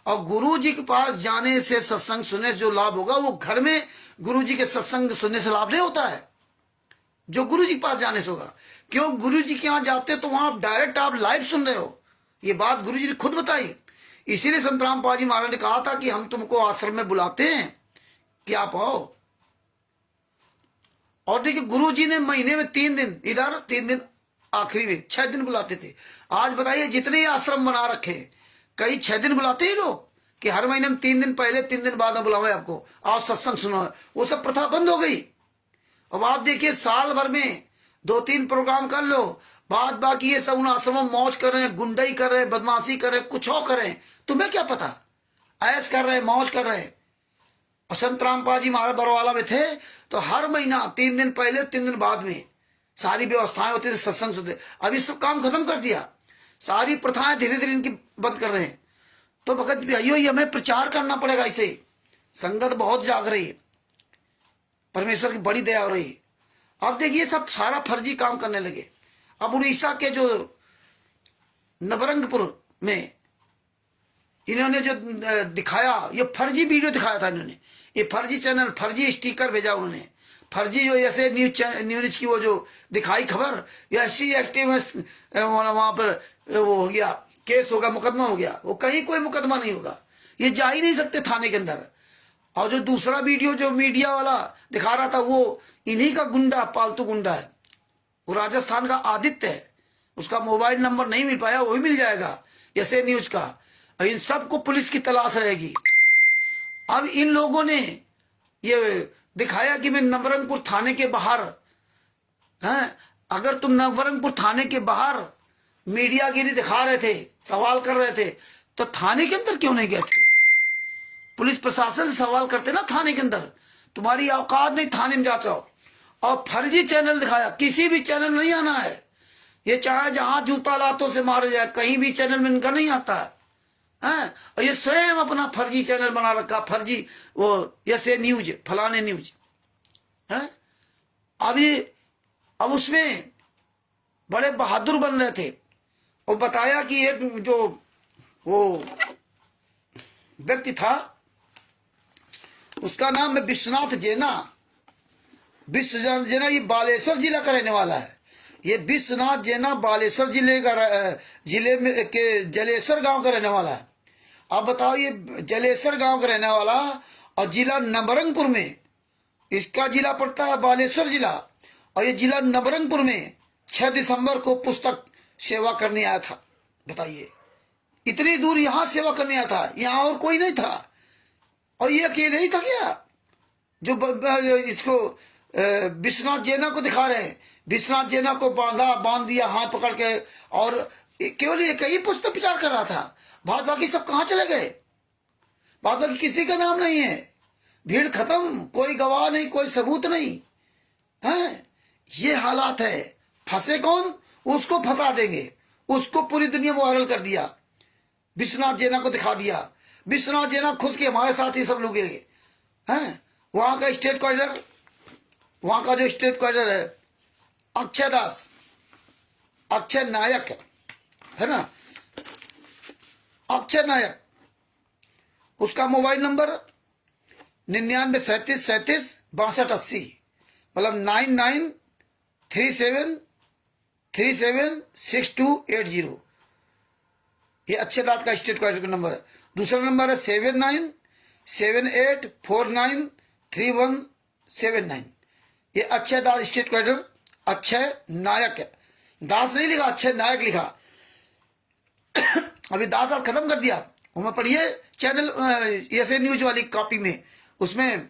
और गुरु जी के पास जाने से, सत्संग सुनने से जो लाभ होगा, वो घर में गुरु जी के सत्संग सुनने से लाभ नहीं होता है, जो गुरु जी के पास जाने से होगा। क्यों, गुरु जी के यहाँ जाते तो वहां डायरेक्ट आप लाइव सुन रहे हो। ये बात गुरु जी ने खुद बताई। इसीलिए संत रामपाल जी महाराज ने कहा था कि हम तुमको आश्रम में बुलाते हैं कि आप आओ। और देखिए, गुरु जी ने महीने में 3 दिन इधर, 3 दिन आखिरी में, 6 दिन बुलाते थे। आज बताइए, जितने आश्रम बना रखे, कई 6 दिन बुलाते ही लोग कि हर महीने में 3 दिन पहले 3 दिन बाद में बुलावे आपको, आओ सत्संग सुनो। वो सब प्रथा बंद हो गई। अब आप देखिए, साल भर में 2-3 प्रोग्राम कर लो, बाद बाकी ये सब उन आश्रमों में मौज कर रहे हैं, गुंडाई कर रहे हैं, बदमाशी कर रहे हैं, कुछ और कर रहे हैं, तुम्हें क्या पता। ऐश कर रहे हैं, मौज कर रहे हैं। और संत रामपाल जी महाराज बरवाला में थे तो हर महीना 3 दिन पहले 3 दिन बाद में सारी व्यवस्थाएं होती थी, सत्संग सुनते। अभी सब काम खत्म कर दिया, सारी प्रथाएं धीरे धीरे इनकी बंद कर रहे हैं। तो भगत भाइयों, ये हमें प्रचार करना पड़ेगा। इसे संगत बहुत जाग रही है, परमेश्वर की बड़ी दया हो रही है। अब देखिए, सब सारा फर्जी काम करने लगे। अब उड़ीसा के जो नवरंगपुर में इन्होंने जो दिखाया, ये फर्जी वीडियो दिखाया था इन्होंने, ये फर्जी चैनल, फर्जी स्टिकर भेजा उन्होंने, फर्जी जो ऐसे न्यूज की वो जो दिखाई खबर, ऐसी एक्टिव वहां पर वो हो गया, केस होगा, मुकदमा हो गया। वो कहीं कोई मुकदमा नहीं होगा, ये जा ही नहीं सकते थाने के अंदर। और जो दूसरा वीडियो जो मीडिया वाला दिखा रहा था वो इन्हीं का गुंडा, पालतू गुंडा है। वो राजस्थान का आदित्य है। उसका मोबाइल नंबर नहीं मिल पाया, वो भी मिल जाएगा ऐसे न्यूज का। और इन सबको पुलिस की तलाश रहेगी। अब इन लोगों ने ये दिखाया कि मैं नवरंगपुर थाने के बाहर हैं। अगर तुम नवरंगपुर थाने के बाहर मीडियागिरी दिखा रहे थे, सवाल कर रहे थे, तो थाने के अंदर क्यों नहीं गए थे? पुलिस प्रशासन से सवाल करते ना थाने के अंदर। तुम्हारी औकात नहीं थाने में जाओ। और फर्जी चैनल दिखाया। किसी भी चैनल नहीं आना है। ये चाहे जहां जूता लातों से मारे जाए, कहीं भी चैनल में इनका नहीं आता है। और ये स्वयं अपना फर्जी चैनल बना रखा, फर्जी वो ऐसे न्यूज, फलाने न्यूज है। अब उसमें बड़े बहादुर बन रहे थे। और बताया कि एक जो वो व्यक्ति था, उसका नाम है विश्वनाथ जेना। विश्वनाथ जेना ये बालेश्वर जिला का रहने वाला है। ये विश्वनाथ जेना बालेश्वर जिले में के जलेश्वर गांव का रहने वाला है। आप बताओ, ये जलेश्वर गांव का रहने वाला और जिला नवरंगपुर में, इसका जिला पड़ता है बालेश्वर जिला, और ये जिला नवरंगपुर में 6 दिसंबर को पुस्तक सेवा करने आया था। बताइए, इतनी दूर यहां सेवा करने आया था, यहां और कोई नहीं था। और ये अकेले ही था क्या जो इसको विश्वनाथ जेना को दिखा रहे हैं? विश्वनाथ जेना को बांध दिया हाथ पकड़ के, और केवल एक ही पुस्तक प्रचार कर रहा था। बाद बाकी सब कहां चले गए? बाद बाकी किसी का नाम नहीं है। भीड़ खत्म, कोई गवाह नहीं, कोई सबूत नहीं है। ये हालात है। फंसे कौन? उसको फंसा देंगे। उसको पूरी दुनिया में वायरल कर दिया, विश्वनाथ जेना को दिखा दिया। विश्वनाथ जेना खुश के हमारे साथ ही सब लोग हैं। वहां का स्टेट क्वार्टर, वहां का जो स्टेट क्वार्टर है अक्षय दास, अक्षय नायक है ना, अक्षय नायक, उसका मोबाइल नंबर 9937376280, मतलब 9937376280। ये अच्छे दांत का स्टेट क्वार्टर का नंबर है। दूसरा नंबर है 7978493179। ये अक्षय दास स्टेट क्वार्टर, अक्षय नायक है। दास नहीं लिखा, अक्षय नायक लिखा। अभी दास आज खत्म कर दिया। मैं पढ़िए चैनल ऐसे न्यूज वाली कॉपी में, उसमें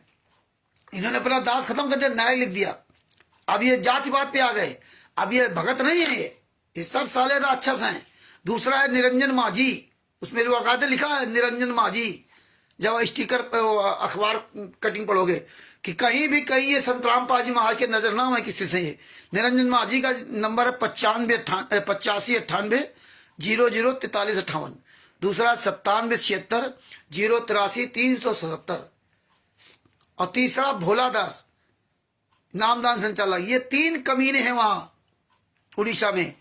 इन्होंने अपना दास खत्म कर दिया, नायक लिख दिया। अब ये जातिवाद पे आ गए। अब ये भगत नहीं है, ये सब साले राक्षस हैं। दूसरा है निरंजन माझी, उसमें बाकायदा लिखा है निरंजन माझी। जब स्टिकर पे अखबार कटिंग पढ़ोगे कि कहीं भी कहीं ये संतराम पाजी महाराज के नजर ना आए किसी से। ये निरंजन माझी का नंबर है 8598004358। दूसरा 9776008377। और तीसरा भोला दास नामदान संचालक। ये 3 कमीने हैं वहां उड़ीसा में।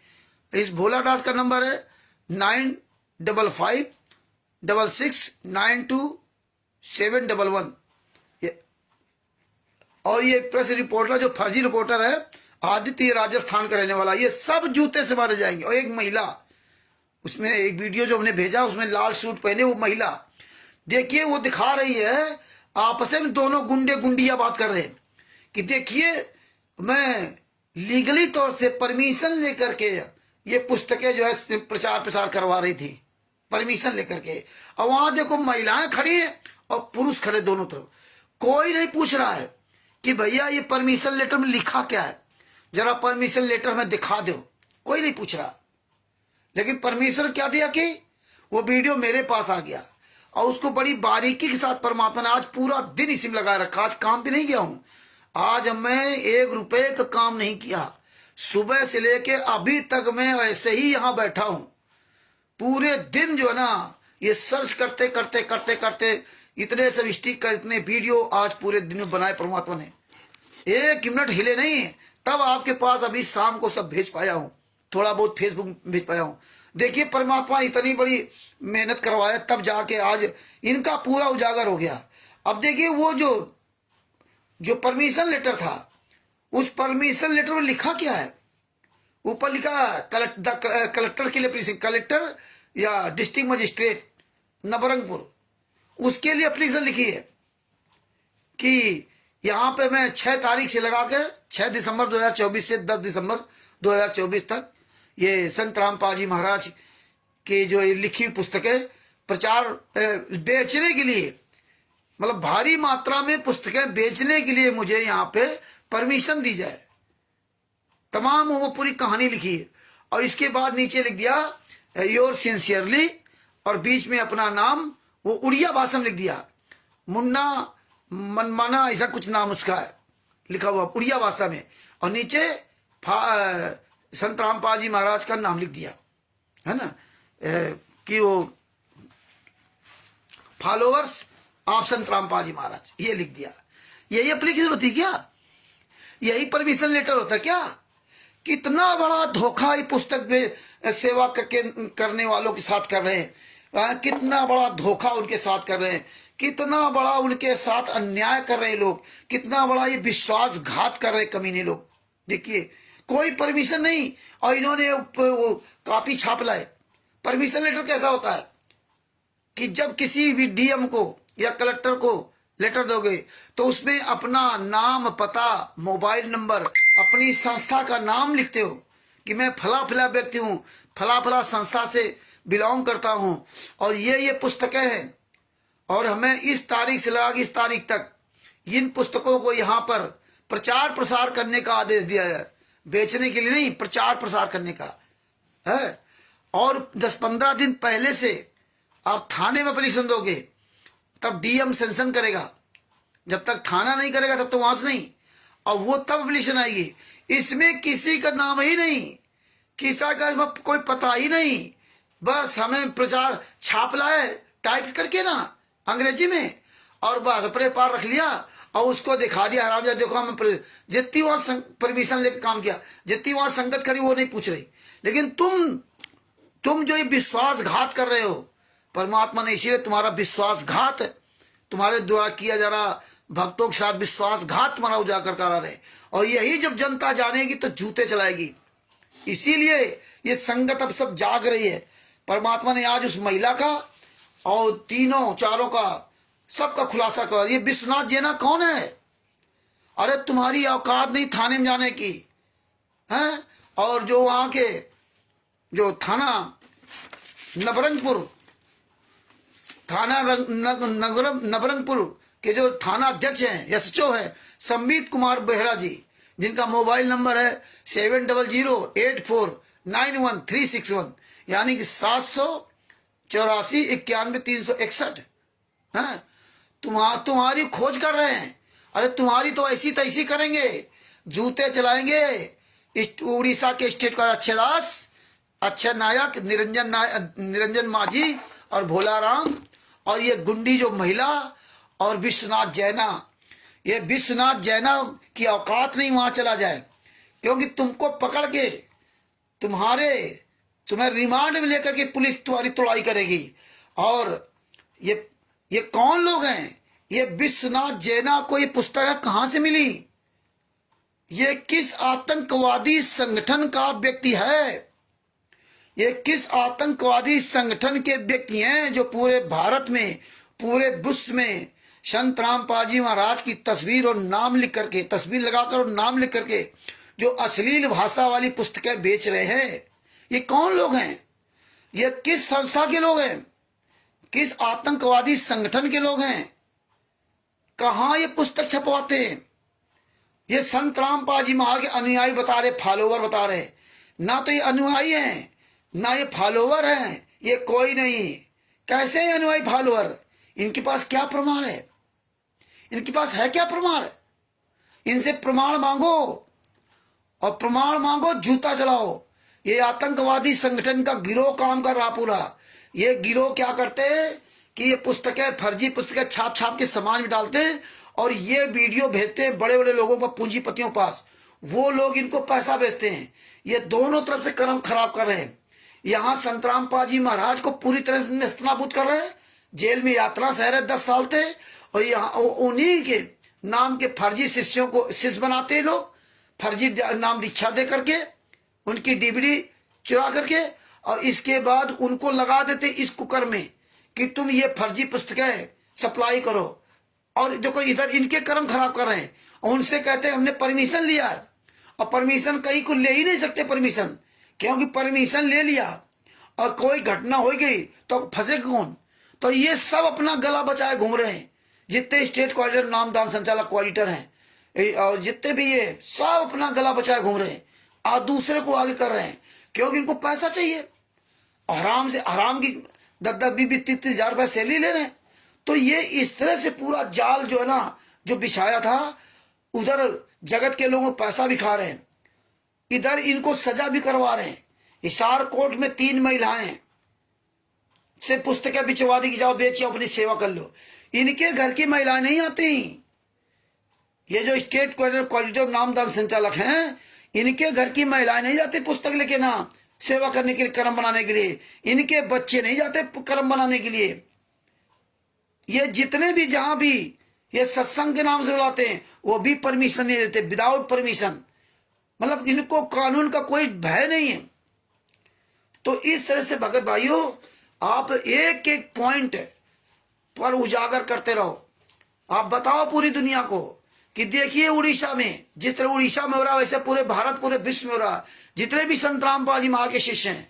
इस भोला दास का नंबर है 9556692711। और ये प्रेस रिपोर्टर जो फर्जी रिपोर्टर है आदित्य, राजस्थान का रहने वाला, ये सब जूते से मारे जाएंगे। और एक महिला, उसमें एक वीडियो जो हमने भेजा उसमें लाल सूट पहने वो महिला, देखिए वो दिखा रही है आपस में दोनों गुंडे गुंडिया बात कर रहे हैं कि देखिए मैं लीगली तौर से परमिशन लेकर के ये पुस्तकें जो है प्रचार प्रसार करवा रही थी, परमिशन लेकर के। और वहां देखो महिलाएं खड़ी है और पुरुष खड़े दोनों तरफ। कोई नहीं पूछ रहा है कि भैया ये परमिशन लेटर में लिखा क्या है, जरा परमिशन लेटर में दिखा दो। कोई नहीं पूछ रहा। लेकिन परमेश्वर क्या दिया कि वो वीडियो मेरे पास आ गया और उसको बड़ी बारीकी के साथ परमात्मा ने आज पूरा दिन इसी में लगा रखा। आज काम पे नहीं गया हूं। आज मैं 1 रुपए का काम नहीं किया। सुबह से लेके अभी तक मैं ऐसे ही यहां बैठा हूं। पूरे दिन जो है ना ये सर्च करते करते करते करते इतने सब स्टिक का इतने वीडियो आज पूरे दिन में बनाए परमात्मा ने। 1 मिनट हिले नहीं, तब आपके पास अभी शाम को सब भेज पाया हूं। थोड़ा बहुत फेसबुक भेज पाया हूं। देखिए परमात्मा इतनी बड़ी मेहनत करवाया तब जाके आज इनका पूरा उजागर हो गया। अब देखिए वो जो परमिशन लेटर था, उस परमिशन लेटर में लिखा क्या है? ऊपर लिखा कलेक्टर के लिए, कलेक्टर या डिस्ट्रिक्ट मजिस्ट्रेट नवरंगपुर, उसके लिए एप्लीकेशन लिखी है। कि यहाँ पे मैं 6 तारीख से लगा के 6 दिसंबर 2024 से 10 दिसंबर 2024 तक ये संत रामपाल जी महाराज के जो ये लिखी हुई पुस्तकें प्रचार बेचने के लिए, मतलब भारी मात्रा में पुस्तकें बेचने के लिए मुझे यहाँ पे परमिशन दी जाए। तमाम वो पूरी कहानी लिखी है और इसके बाद नीचे लिख दिया योर सिंसियरली, और बीच में अपना नाम वो उड़िया भाषा में लिख दिया, मुन्ना मनमाना ऐसा कुछ नाम उसका है लिखा हुआ उड़िया भाषा में, और नीचे संत रामपाल जी महाराज का नाम लिख दिया है ना, कि वो फॉलोअर्स आप संत रामपाल जी महाराज, ये लिख दिया। यही एप्लीकेशन होती क्या? यही परमिशन लेटर होता क्या? कितना बड़ा धोखा ये पुस्तक में सेवा करने वालों के साथ कर रहे हैं, कितना बड़ा धोखा उनके साथ कर रहे हैं, कितना बड़ा उनके साथ अन्याय कर रहे लोग, कितना बड़ा ये विश्वासघात कर रहे कमीने लोग। देखिए कोई परमिशन नहीं और इन्होंने वो कॉपी छाप लाए। परमिशन लेटर कैसा होता है कि जब किसी भी डीएम को या कलेक्टर को लेटर दोगे तो उसमें अपना नाम, पता, मोबाइल नंबर, अपनी संस्था का नाम लिखते हो कि मैं फला फला व्यक्ति हूं, फला फला संस्था से बिलोंग करता हूं और ये पुस्तकें हैं और हमें इस तारीख से लगा इस तारीख तक इन पुस्तकों को यहाँ पर प्रचार प्रसार करने का आदेश दिया है। बेचने के लिए नहीं, प्रचार प्रसार करने का है। और 10-15 दिन पहले से आप थाने में एप्लीकेशन दोगे तब डीएम सेंशन करेगा, जब तक थाना नहीं करेगा तब तो वहां से नहीं, और वो तब एप्लीकेशन आएगी। इसमें किसी का नाम ही नहीं, किसी का कोई पता ही नहीं, बस हमें प्रचार छाप लाए टाइप करके ना अंग्रेजी में और बस अपने पार रख लिया और उसको दिखा दिया हराम जा देखो हम जितनी वहां परमिशन लेकर काम किया, जितनी वहां संगत करी वो नहीं पूछ रही। लेकिन तुम जो ये विश्वासघात कर रहे हो, परमात्मा ने इसीलिए तुम्हारा विश्वासघात तुम्हारे द्वारा किया जा रहा, भक्तों के साथ विश्वासघात तुम्हारा उजागर करा रहे, और यही जब जनता जानेगी तो जूते चलाएगी। इसीलिए ये संगत अब सब जाग रही है। परमात्मा ने आज उस महिला का और तीनों चारों का सबका खुलासा करा। ये विश्वनाथ जैना कौन है? अरे तुम्हारी औकात नहीं थाने में जाने की है। और जो वहां के जो थाना नवरंगपुर, थाना नवरंगपुर के जो थाना अध्यक्ष हैं, एसएचओ है संबित कुमार बेहरा जी, जिनका मोबाइल नंबर है 7008491361, यानी कि 784-91-361 है। तुम्हारी खोज कर रहे हैं। अरे तुम्हारी तो ऐसी तैसी करेंगे, जूते चलाएंगे। उड़ीसा के स्टेट का अच्छे दास, अच्छे नायक निरंजन माझी और भोलाराम, और ये गुंडी जो महिला और विश्वनाथ जैना, ये विश्वनाथ जैना की औकात नहीं वहां चला जाए, क्योंकि तुमको पकड़ के तुम्हें रिमांड में लेकर के पुलिस तुम्हारी तोड़ाई करेगी। और ये कौन लोग हैं? ये विश्वनाथ जैना को ये पुस्तक कहां से मिली? ये किस आतंकवादी संगठन का व्यक्ति है? ये किस आतंकवादी संगठन के व्यक्ति हैं जो पूरे भारत में, पूरे विश्व में संत रामपाल जी महाराज की तस्वीर और नाम लिख करके, तस्वीर लगाकर और नाम लिख करके जो अश्लील भाषा वाली पुस्तकें बेच रहे हैं? ये कौन लोग हैं? ये किस संस्था के लोग हैं? किस आतंकवादी संगठन के लोग हैं? कहां ये पुस्तक छपवाते हैं? ये संत रामपाल जी महाराज के अनुयायी बता रहे, फॉलोवर बता रहे। ना तो ये अनुयायी हैं ना ये फॉलोवर हैं, ये कोई नहीं। कैसे है अनुयायी फॉलोवर? इनके पास क्या प्रमाण है? इनके पास है क्या प्रमाण? इनसे प्रमाण मांगो, और प्रमाण मांगो, जूता चलाओ। ये आतंकवादी संगठन का गिरोह काम कर रहा पूरा। ये गिरोह क्या करते हैं कि ये पुस्तकें, फर्जी पुस्तकें छाप छाप के समाज में डालते हैं और ये वीडियो भेजते हैं बड़े बड़े लोगों पर, पूंजीपतियों पास। वो लोग इनको पैसा भेजते हैं। ये दोनों तरफ से कर्म खराब कर रहे हैं। यहाँ संत रामपाल जी महाराज को पूरी तरह से नेस्तनाबूद कर रहे हैं। जेल में यात्रा सह रहे 10 साल थे, और यहाँ उन्हीं के नाम के फर्जी शिष्यों को शिष्य बनाते हैं लोग, फर्जी नाम दीक्षा दे करके, उनकी डीवीडी चुरा करके, और इसके बाद उनको लगा देते इस कुकर में कि तुम ये फर्जी पुस्तकें सप्लाई करो। और देखो इधर इनके कर्म खराब कर रहे हैं, और उनसे कहते हैं हमने परमिशन लिया है, और परमिशन कहीं को ले ही नहीं सकते परमिशन, क्योंकि परमिशन ले लिया और कोई घटना हो गई तो फंसेगा कौन। तो ये सब अपना गला बचाए घूम रहे हैं, जितने स्टेट कोऑर्डिनेटर नामदान संचालक कोऑर्डिनेटर हैं और जितने भी ये सब अपना गला बचाए घूम रहे हैं और दूसरे को आगे कर रहे हैं, क्योंकि इनको पैसा चाहिए। हराम से हराम की 10-10, 20-20, 30,000 रुपए सैलरी ले रहे हैं। तो ये इस तरह से पूरा जाल जो है ना, जो बिछाया था, उधर जगत के लोगों पैसा भी खा रहे हैं, इधर इनको सजा भी करवा रहे हैं। हिसार कोर्ट में 3 महिलाएं से पुस्तकें बिचवा दी कि जाओ बेचिए अपनी सेवा कर लो। इनके घर की महिलाएं नहीं आती, ये जो स्टेट कोऑर्डिनेटर नामदान संचालक हैं, इनके घर की महिलाएं नहीं जाती पुस्तक लेके ना सेवा करने के लिए, कर्म बनाने के लिए। इनके बच्चे नहीं जाते कर्म बनाने के लिए। ये जितने भी जहां भी ये सत्संग के नाम से बुलाते हैं, वो भी परमिशन नहीं देते, विदाउट परमिशन। मतलब इनको कानून का कोई भय नहीं है। तो इस तरह से भगत भाइयों, आप एक एक पॉइंट पर उजागर करते रहो। आप बताओ पूरी दुनिया को कि देखिए उड़ीसा में, जिस तरह उड़ीसा में हो रहा, वैसे पूरे भारत, पूरे विश्व में हो रहा। जितने भी संत रामपाल जी महा के शिष्य हैं,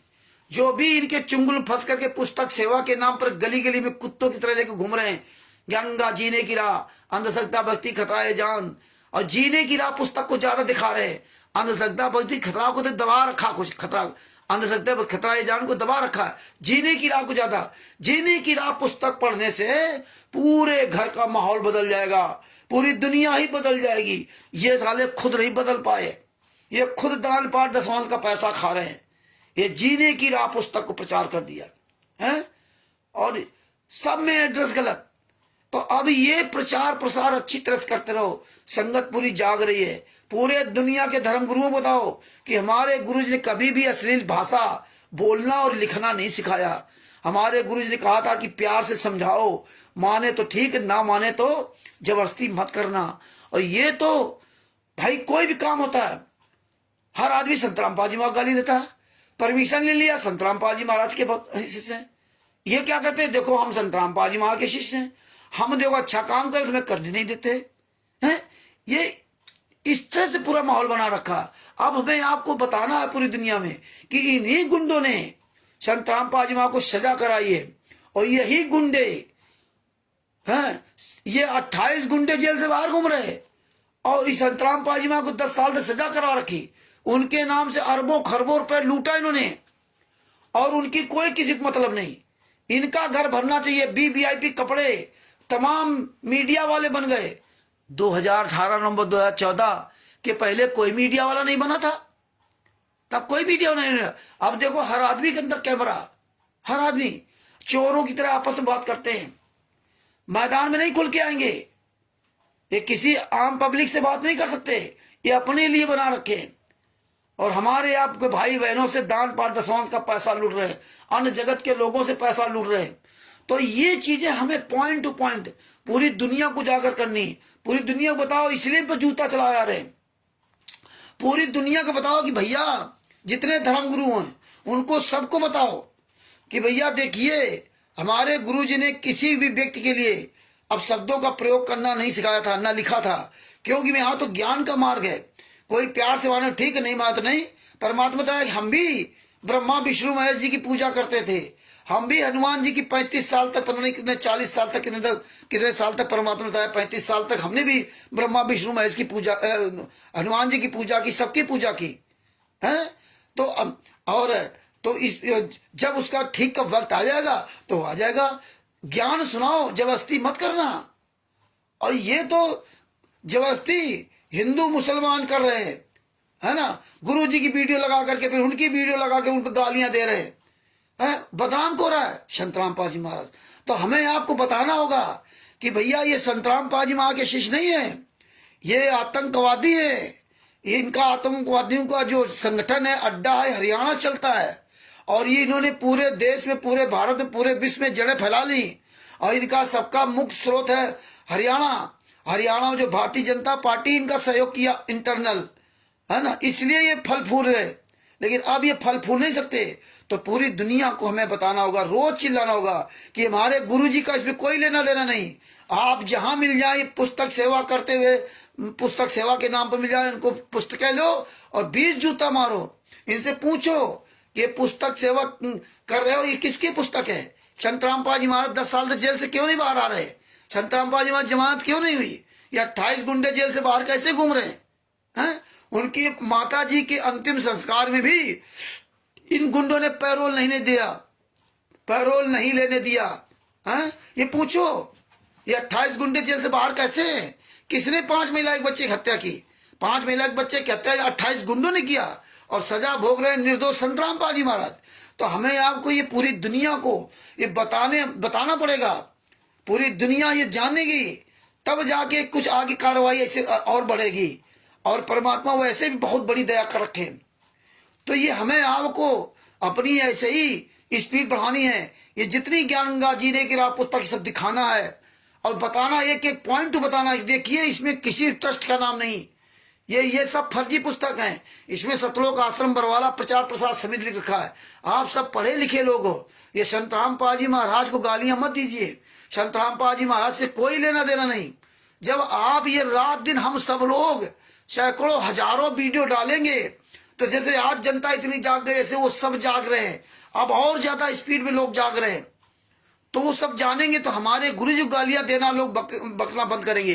जो भी इनके चुंगल फंस करके पुस्तक सेवा के नाम पर गली गली में कुत्तों की तरह लेकर घूम रहे हैं, गंगा जीने की राह, अंधश्रद्धा भक्ति खतरा है जान, और जीने की राह पुस्तक को ज्यादा दिखा रहे हैं। अंधश्रद्धा भक्ति खतरा को तो दबा रखा, कुछ खतरा, अंधश्रद्धा खतरा है जान को दबा रखा है, जीने की राह को ज्यादा। जीने की राह पुस्तक पढ़ने से पूरे घर का माहौल बदल जाएगा, पूरी दुनिया ही बदल जाएगी। ये साले खुद नहीं बदल पाए, ये खुद दान पाठ दसवांश का पैसा खा रहे हैं। ये जीने की राह पुस्तक को प्रचार कर दिया है, और सब में एड्रेस गलत। तो अब ये प्रचार प्रसार अच्छी तरह करते रहो। संगत पूरी जाग रही है। पूरे दुनिया के धर्मगुरुओं बताओ कि हमारे गुरुजी ने कभी भी अश्लील भाषा बोलना और लिखना नहीं सिखाया। हमारे गुरुजी ने कहा था कि प्यार से समझाओ, माने तो ठीक, ना माने तो जबरदस्ती मत करना। और ये तो भाई कोई भी काम होता है, हर आदमी संत रामपाल जी महाराज गाली देता है। परमिशन ले लिया, संत रामपाल जी महाराज के शिष्य हैं, ये क्या कहते हैं, देखो हम संत रामपाल जी महाराज के शिष्य हैं, हम देखो अच्छा काम करें तुम्हें करने नहीं देते हैं। ये इस तरह से पूरा माहौल बना रखा। अब हमें आपको बताना है पूरी दुनिया में कि इन्हीं गुंडों ने संत रामपाल जी महाराज को सजा कराई है, और यही गुंडे हैं, ये 28 गुंडे जेल से बाहर घूम रहे, और इस संत रामपाल जी महाराज को 10 साल से सजा करा रखी। उनके नाम से अरबों खरबों रुपए लूटा इन्होंने, और उनकी कोई किसी को मतलब नहीं। इनका घर भरना चाहिए। वीवीआईपी कपड़े तमाम मीडिया वाले बन गए। 2018 नवंबर 2014 के पहले कोई मीडिया वाला नहीं बना था, तब कोई मीडिया नहीं रहा। अब देखो हर आदमी के अंदर कैमरा, हर आदमी चोरों की तरह आपस में बात करते हैं, मैदान में नहीं खुल के आएंगे, ये किसी आम पब्लिक से बात नहीं कर सकते, ये अपने लिए बना रखे। और हमारे आपके भाई बहनों से दान पाठ दसवांश का पैसा लूट रहे, अन्य जगत के लोगों से पैसा लूट रहे। तो ये चीजें हमें पॉइंट टू पॉइंट पूरी दुनिया को उजागर करनी। पूरी दुनिया को बताओ इसलिए पर जूता चला जा रहे। पूरी दुनिया को बताओ कि भैया जितने धर्मगुरु हैं उनको सबको बताओ कि भैया देखिए हमारे गुरुजी ने किसी भी व्यक्ति के लिए अब शब्दों का प्रयोग करना नहीं सिखाया था, ना लिखा था, क्योंकि यहाँ तो ज्ञान का मार्ग है। कोई प्यार से माने ठीक, नहीं माने तो नहीं। परमात्मा था हम भी ब्रह्मा विष्णु महेश जी की पूजा करते थे, हम भी हनुमान जी की 35 साल तक, पता नहीं कितने 40 साल तक, कितने साल तक परमात्मा ने बताया 35 साल तक हमने भी ब्रह्मा विष्णु महेश की पूजा, हनुमान जी की पूजा की, सबकी पूजा की है। तो और तो इस जब उसका ठीक का वक्त आ जाएगा तो आ जाएगा। ज्ञान सुनाओ, जबरदस्ती मत करना। और ये तो जबरदस्ती हिंदू मुसलमान कर रहे हैं, है ना। गुरु जी की वीडियो लगा करके फिर उनकी वीडियो लगा के उनको गालियां दे रहे हैं, बदनाम को रहा है संत रामपाल जी महाराज। तो हमें आपको बताना होगा कि भैया ये संत रामपाल जी महाराज के शिष्य नहीं है, ये आतंकवादी है। इनका आतंकवादियों का जो संगठन है, अड्डा है, हरियाणा चलता है, और ये इन्होंने पूरे देश में, पूरे भारत में, पूरे विश्व में जड़ें फैला ली। और इनका सबका मुख्य स्रोत है हरियाणा। हरियाणा में जो भारतीय जनता पार्टी इनका सहयोग किया इंटरनल, है ना, इसलिए ये फल फूल रहे। लेकिन अब ये फल फूल नहीं सकते। तो पूरी दुनिया को हमें बताना होगा, रोज चिल्लाना होगा कि हमारे गुरुजी का इसमें कोई लेना देना नहीं। आप जहां मिल जाए पुस्तक सेवा करते हुए, पुस्तक सेवा के नाम पर मिल जाए, इनको पुस्तकें लो और 20 जूता मारो। इनसे पूछो कि पुस्तक सेवा कर रहे हो, ये किसकी पुस्तक है? संतराम पाजी महाराज 10 साल तक जेल से क्यों नहीं बाहर आ रहे? संतराम पाजी महाराज जमानत क्यों नहीं हुई? या 28 गुंडे जेल से बाहर कैसे घूम रहे हैं? उनकी माता जी के अंतिम संस्कार में भी इन गुंडों ने पैरोल नहीं दिया, पैरोल नहीं लेने दिया। ये पूछो, ये 28 गुंडे जेल से बाहर कैसे हैं? किसने 5 महिला एक बच्चे की हत्या की? 5 महिला एक बच्चे की हत्या 28 गुंडों ने किया और सजा भोग रहे निर्दोष संतराम पाजी महाराज। तो हमें आपको ये पूरी दुनिया को ये बताना पड़ेगा। पूरी दुनिया ये जानेगी, तब जाके कुछ आगे कार्रवाई ऐसे और बढ़ेगी। और परमात्मा वैसे भी बहुत बड़ी दया कर रखे। तो ये हमें आपको अपनी ऐसे ही स्पीड बढ़ानी है। ये जितनी ज्ञान गंगा जीने की राह पुस्तक सब दिखाना है और बताना, एक एक पॉइंट बताना। देखिए इसमें किसी ट्रस्ट का नाम नहीं, ये सब फर्जी पुस्तक हैं। इसमें सतलोक आश्रम बरवाला प्रचार प्रसार समिति लिख रखा है। आप सब पढ़े लिखे लोग हो। ये संतराम पाजी महाराज को गालियां मत दीजिए। संतराम पाजी महाराज से कोई लेना देना नहीं। जब आप ये रात दिन हम सब लोग सैकड़ों हजारों वीडियो डालेंगे, तो जैसे आज जनता इतनी जाग गई, ऐसे वो सब जाग रहे हैं। अब और ज्यादा स्पीड में लोग जाग रहे हैं। तो वो सब जानेंगे तो हमारे गुरु जी गालियां देना लोग बकना बंद करेंगे,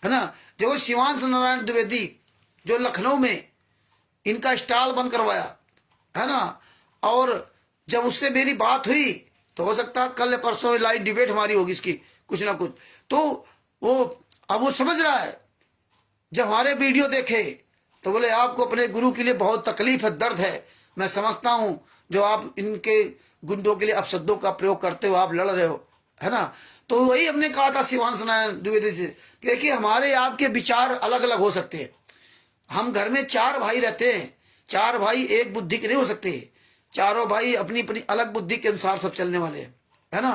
है ना। जो शिवांश नारायण द्विवेदी जो लखनऊ में इनका स्टॉल बंद करवाया, है ना, और जब उससे मेरी बात हुई तो हो सकता है कल परसों लाइव डिबेट हमारी होगी इसकी कुछ ना कुछ। तो वो समझ रहा है। जब हमारे वीडियो देखे तो बोले आपको अपने गुरु के लिए बहुत तकलीफ है, दर्द है। मैं समझता हूं जो आप इनके गुंडों के लिए अपशब्दों का प्रयोग करते हो, आप लड़ रहे हो, है ना। तो वही हमने कहा था शिवांश नारायण द्विवेदी से, क्योंकि हमारे आपके विचार अलग अलग हो सकते हैं। हम घर में 4 भाई रहते हैं, 4 भाई एक बुद्धि के नहीं हो सकते। चारों भाई अपनी अपनी अलग बुद्धि के अनुसार सब चलने वाले हैं, है ना।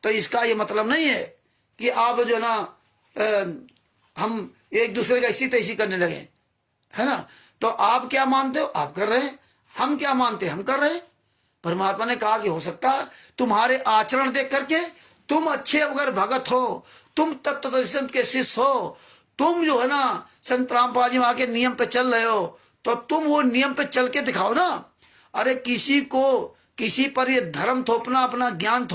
तो इसका ये मतलब नहीं है कि आप जो ना हम एक दूसरे का इसी तैसी करने लगे, है ना। तो आप क्या मानते हो आप कर रहे हैं, हम क्या मानते हैं हम कर रहे हैं। परमात्मा ने कहा कि हो सकता है तुम्हारे आचरण देख करके तुम अच्छे अगर भगत हो, तुम तत्व के शिष्य हो, तुम जो है ना संतराम पाजी वहां के नियम पे चल रहे हो, तो तुम वो नियम पे चल के दिखाओ ना। अरे किसी पर ये धर्म थोपना, अपना ज्ञान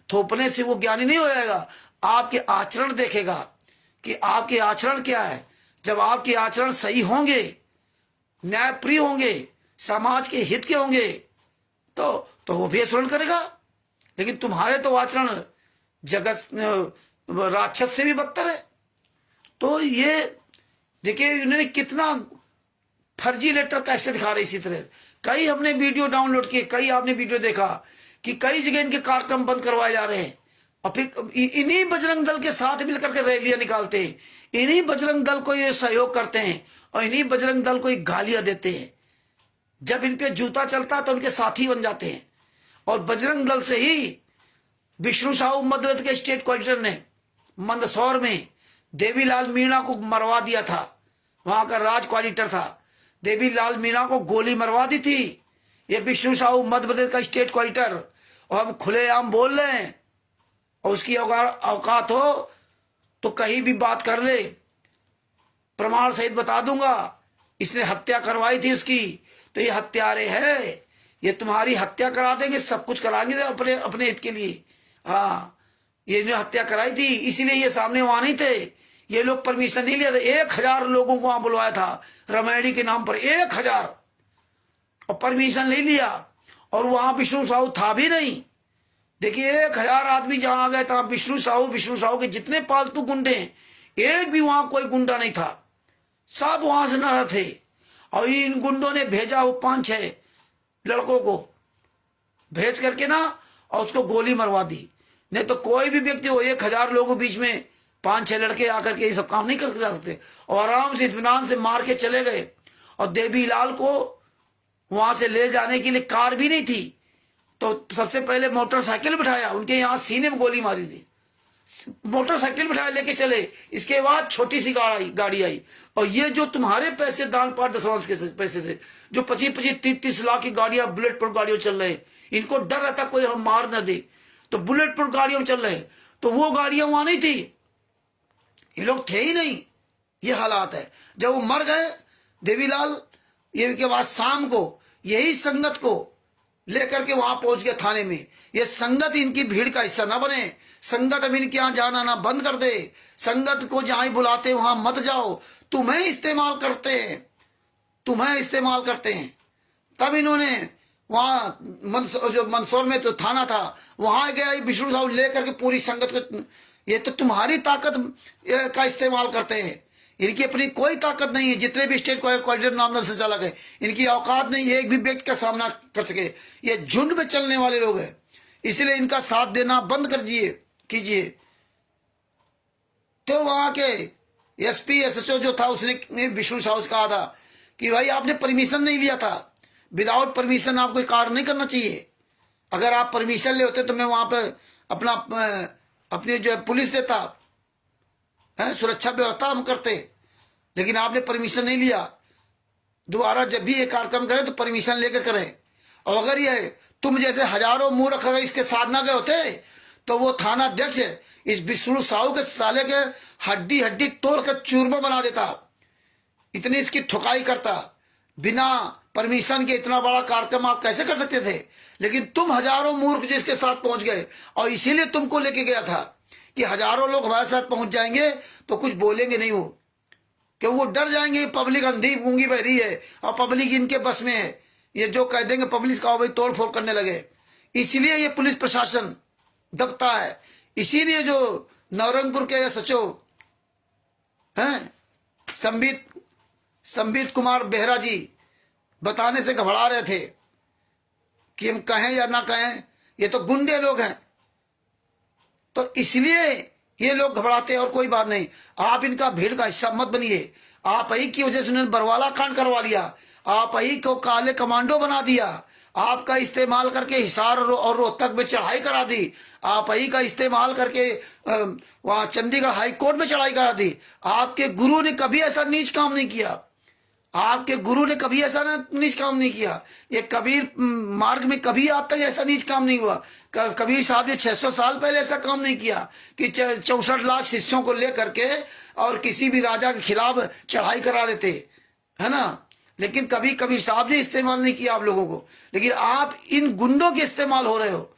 थोपने से वो ज्ञानी नहीं हो जाएगा। आपके आचरण देखेगा कि आपके आचरण क्या है। जब आपके आचरण सही होंगे, न्यायप्रिय होंगे, समाज के हित के होंगे, तो वो भी अनुसरण करेगा। लेकिन तुम्हारे तो आचरण जगत राक्षस से भी बदतर है। तो ये देखिए इन्होंने कितना फर्जी लेटर कैसे दिखा रहे। इसी तरह कई हमने वीडियो डाउनलोड किए, कई आपने वीडियो देखा कि कई जगह इनके कार्यक्रम बंद करवाए जा रहे हैं। और फिर इन्हीं बजरंग दल के साथ मिलकर के रैलियां निकालते हैं, इन्हीं बजरंग दल को ये सहयोग करते हैं और इन्हीं बजरंग दल को गालियां देते हैं। जब इन पे जूता चलता तो उनके साथी बन जाते हैं। और बजरंग दल से ही विष्णु साहू मध्य के स्टेट कोऑर्डिनेटर ने मंदसौर में देवीलाल मीणा को मरवा दिया था। वहां का राज कोऑर्डिनेटर था, देवीलाल मीणा को गोली मरवा दी थी। ये विष्णु साहू मध्य प्रदेश का स्टेट कोऑर्डिनेटर, और हम खुलेआम बोल रहे हैं। और उसकी औकात हो तो कहीं भी बात कर ले, प्रमाण सहित बता दूंगा। इसने हत्या करवाई थी उसकी, तो ये हत्यारे है, ये तुम्हारी हत्या करा देंगे, सब कुछ कराएंगे अपने हित के लिए। हाँ, ये जो हत्या कराई थी इसीलिए ये सामने वहां नहीं थे। ये लोग परमिशन नहीं लिया था। 1000 लोगों को वहां बुलवाया था रमेडी के नाम पर, 1000, और परमिशन नहीं लिया। और वहां विष्णु साहू था भी नहीं। देखिए 1000 आदमी जहां आ गए था, विष्णु साहू के जितने पालतू गुंडे हैं, एक भी वहां कोई गुंडा नहीं था, सब वहां से न थे। और इन गुंडों ने भेजा वो 5-6 लड़कों को भेज करके ना, और उसको गोली मरवा दी। नहीं तो कोई भी व्यक्ति हो, 1000 लोगों के बीच में 5-6 लड़के आकर के ये सब काम नहीं कर सकते। और आराम से इत्मीनान से मार के चले गए। और देवीलाल को वहां से ले जाने के लिए कार भी नहीं थी, तो सबसे पहले मोटरसाइकिल बिठाया, उनके यहां सीने में गोली मारी थी। मोटरसाइकिल बिठाए लेके चले। इसके बाद छोटी सी गाड़ी आई। और ये जो तुम्हारे पैसे दान पाठ दशवांश के पैसे से जो 25-25 30-30 लाख की गाड़ियां, बुलेट प्रूफ गाड़ियों चल रहे हैं, इनको डर रहता कोई हम मार ना दे, तो बुलेट प्रूफ गाड़ियों चल रहे हैं। तो वो गाड़ियां वहां नहीं थी, ये लोग थे ही नहीं। ये हालात है। जब वो मर गए देवीलाल, ये के बाद शाम को यही संगत को लेकर के वहां पहुंच गए थाने में। ये संगत इनकी भीड़ का हिस्सा ना बने, संगत अब इनके यहां जाना ना बंद कर दे, संगत को जहां बुलाते वहां मत जाओ, तुम्हें इस्तेमाल करते हैं, तुम्हें इस्तेमाल करते हैं। तब इन्होंने वहां जो मंदसौर में तो थाना था वहां गया विष्णु साहब लेकर के पूरी संगत को। ये तो तुम्हारी ताकत का इस्तेमाल करते हैं, इनकी अपनी कोई ताकत नहीं है। जितने भी स्टेट कोऑर्डिनेटर नामदार संचालक है, इनकी औकात नहीं है एक भी व्यक्ति का सामना कर सके। ये झुंड में चलने वाले लोग हैं, इसलिए इनका साथ देना बंद कर कीजिए। तो वहां के एसपी एसएचओ जो था उसने विष्णु साहू से कहा था कि भाई आपने परमिशन नहीं लिया था, विदाउट परमिशन आपको कार्य नहीं करना चाहिए। अगर आप परमिशन ले होते तो मैं वहां पर अपनी जो पुलिस देता है, सुरक्षा व्यवस्था हम करते, लेकिन आपने परमिशन नहीं लिया। दोबारा जब भी ये कार्यक्रम करें तो परमिशन लेकर करें। और अगर ये तुम जैसे हजारों मूर्ख अगर इसके साथ ना गए होते तो वो थाना अध्यक्ष इस विष्णु साहू के साले के हड्डी हड्डी तोड़कर चूरमा बना देता, इतनी इसकी ठुकाई करता। बिना परमिशन के इतना बड़ा कार्यक्रम आप कैसे कर सकते थे? लेकिन तुम हजारों मूर्ख जिसके साथ पहुंच गए, और इसीलिए तुमको लेके गया था कि हजारों लोग हमारे साथ पहुंच जाएंगे तो कुछ बोलेंगे नहीं, वो कि वो डर जाएंगे। पब्लिक अंधी गूंगी बहरी है और पब्लिक इनके बस में है, ये जो कह देंगे पब्लिक का भाई तोड़ फोड़ करने लगे। इसलिए ये पुलिस प्रशासन दबता है। इसीलिए जो नवरंगपुर के सचो हैं संबित कुमार बेहरा जी बताने से घबरा रहे थे कि हम कहें या ना कहें, ये तो गुंडे लोग हैं। तो इसलिए ये लोग घबराते हैं और कोई बात नहीं। आप इनका भीड़ का हिस्सा मत बनिए। आप ही की वजह से उन्होंने बरवाला कांड करवा लिया, आप ही को काले कमांडो बना दिया, आपका इस्तेमाल करके हिसार और रोहतक में चढ़ाई करा दी, आप ही का इस्तेमाल करके वहां चंडीगढ़ हाई कोर्ट में चढ़ाई करा दी। आपके गुरु ने कभी ऐसा नीच काम नहीं किया, आपके गुरु ने कभी ऐसा नीच काम नहीं किया। ये कबीर मार्ग में कभी आप तक ऐसा नीच काम नहीं हुआ। कबीर साहब ने 600 साल पहले ऐसा काम नहीं किया कि 64 लाख शिष्यों को लेकर के और किसी भी राजा के खिलाफ चढ़ाई करा देते, है ना। लेकिन कभी कबीर साहब ने इस्तेमाल नहीं किया आप लोगों को। लेकिन आप इन गुंडों के इस्तेमाल हो रहे हो।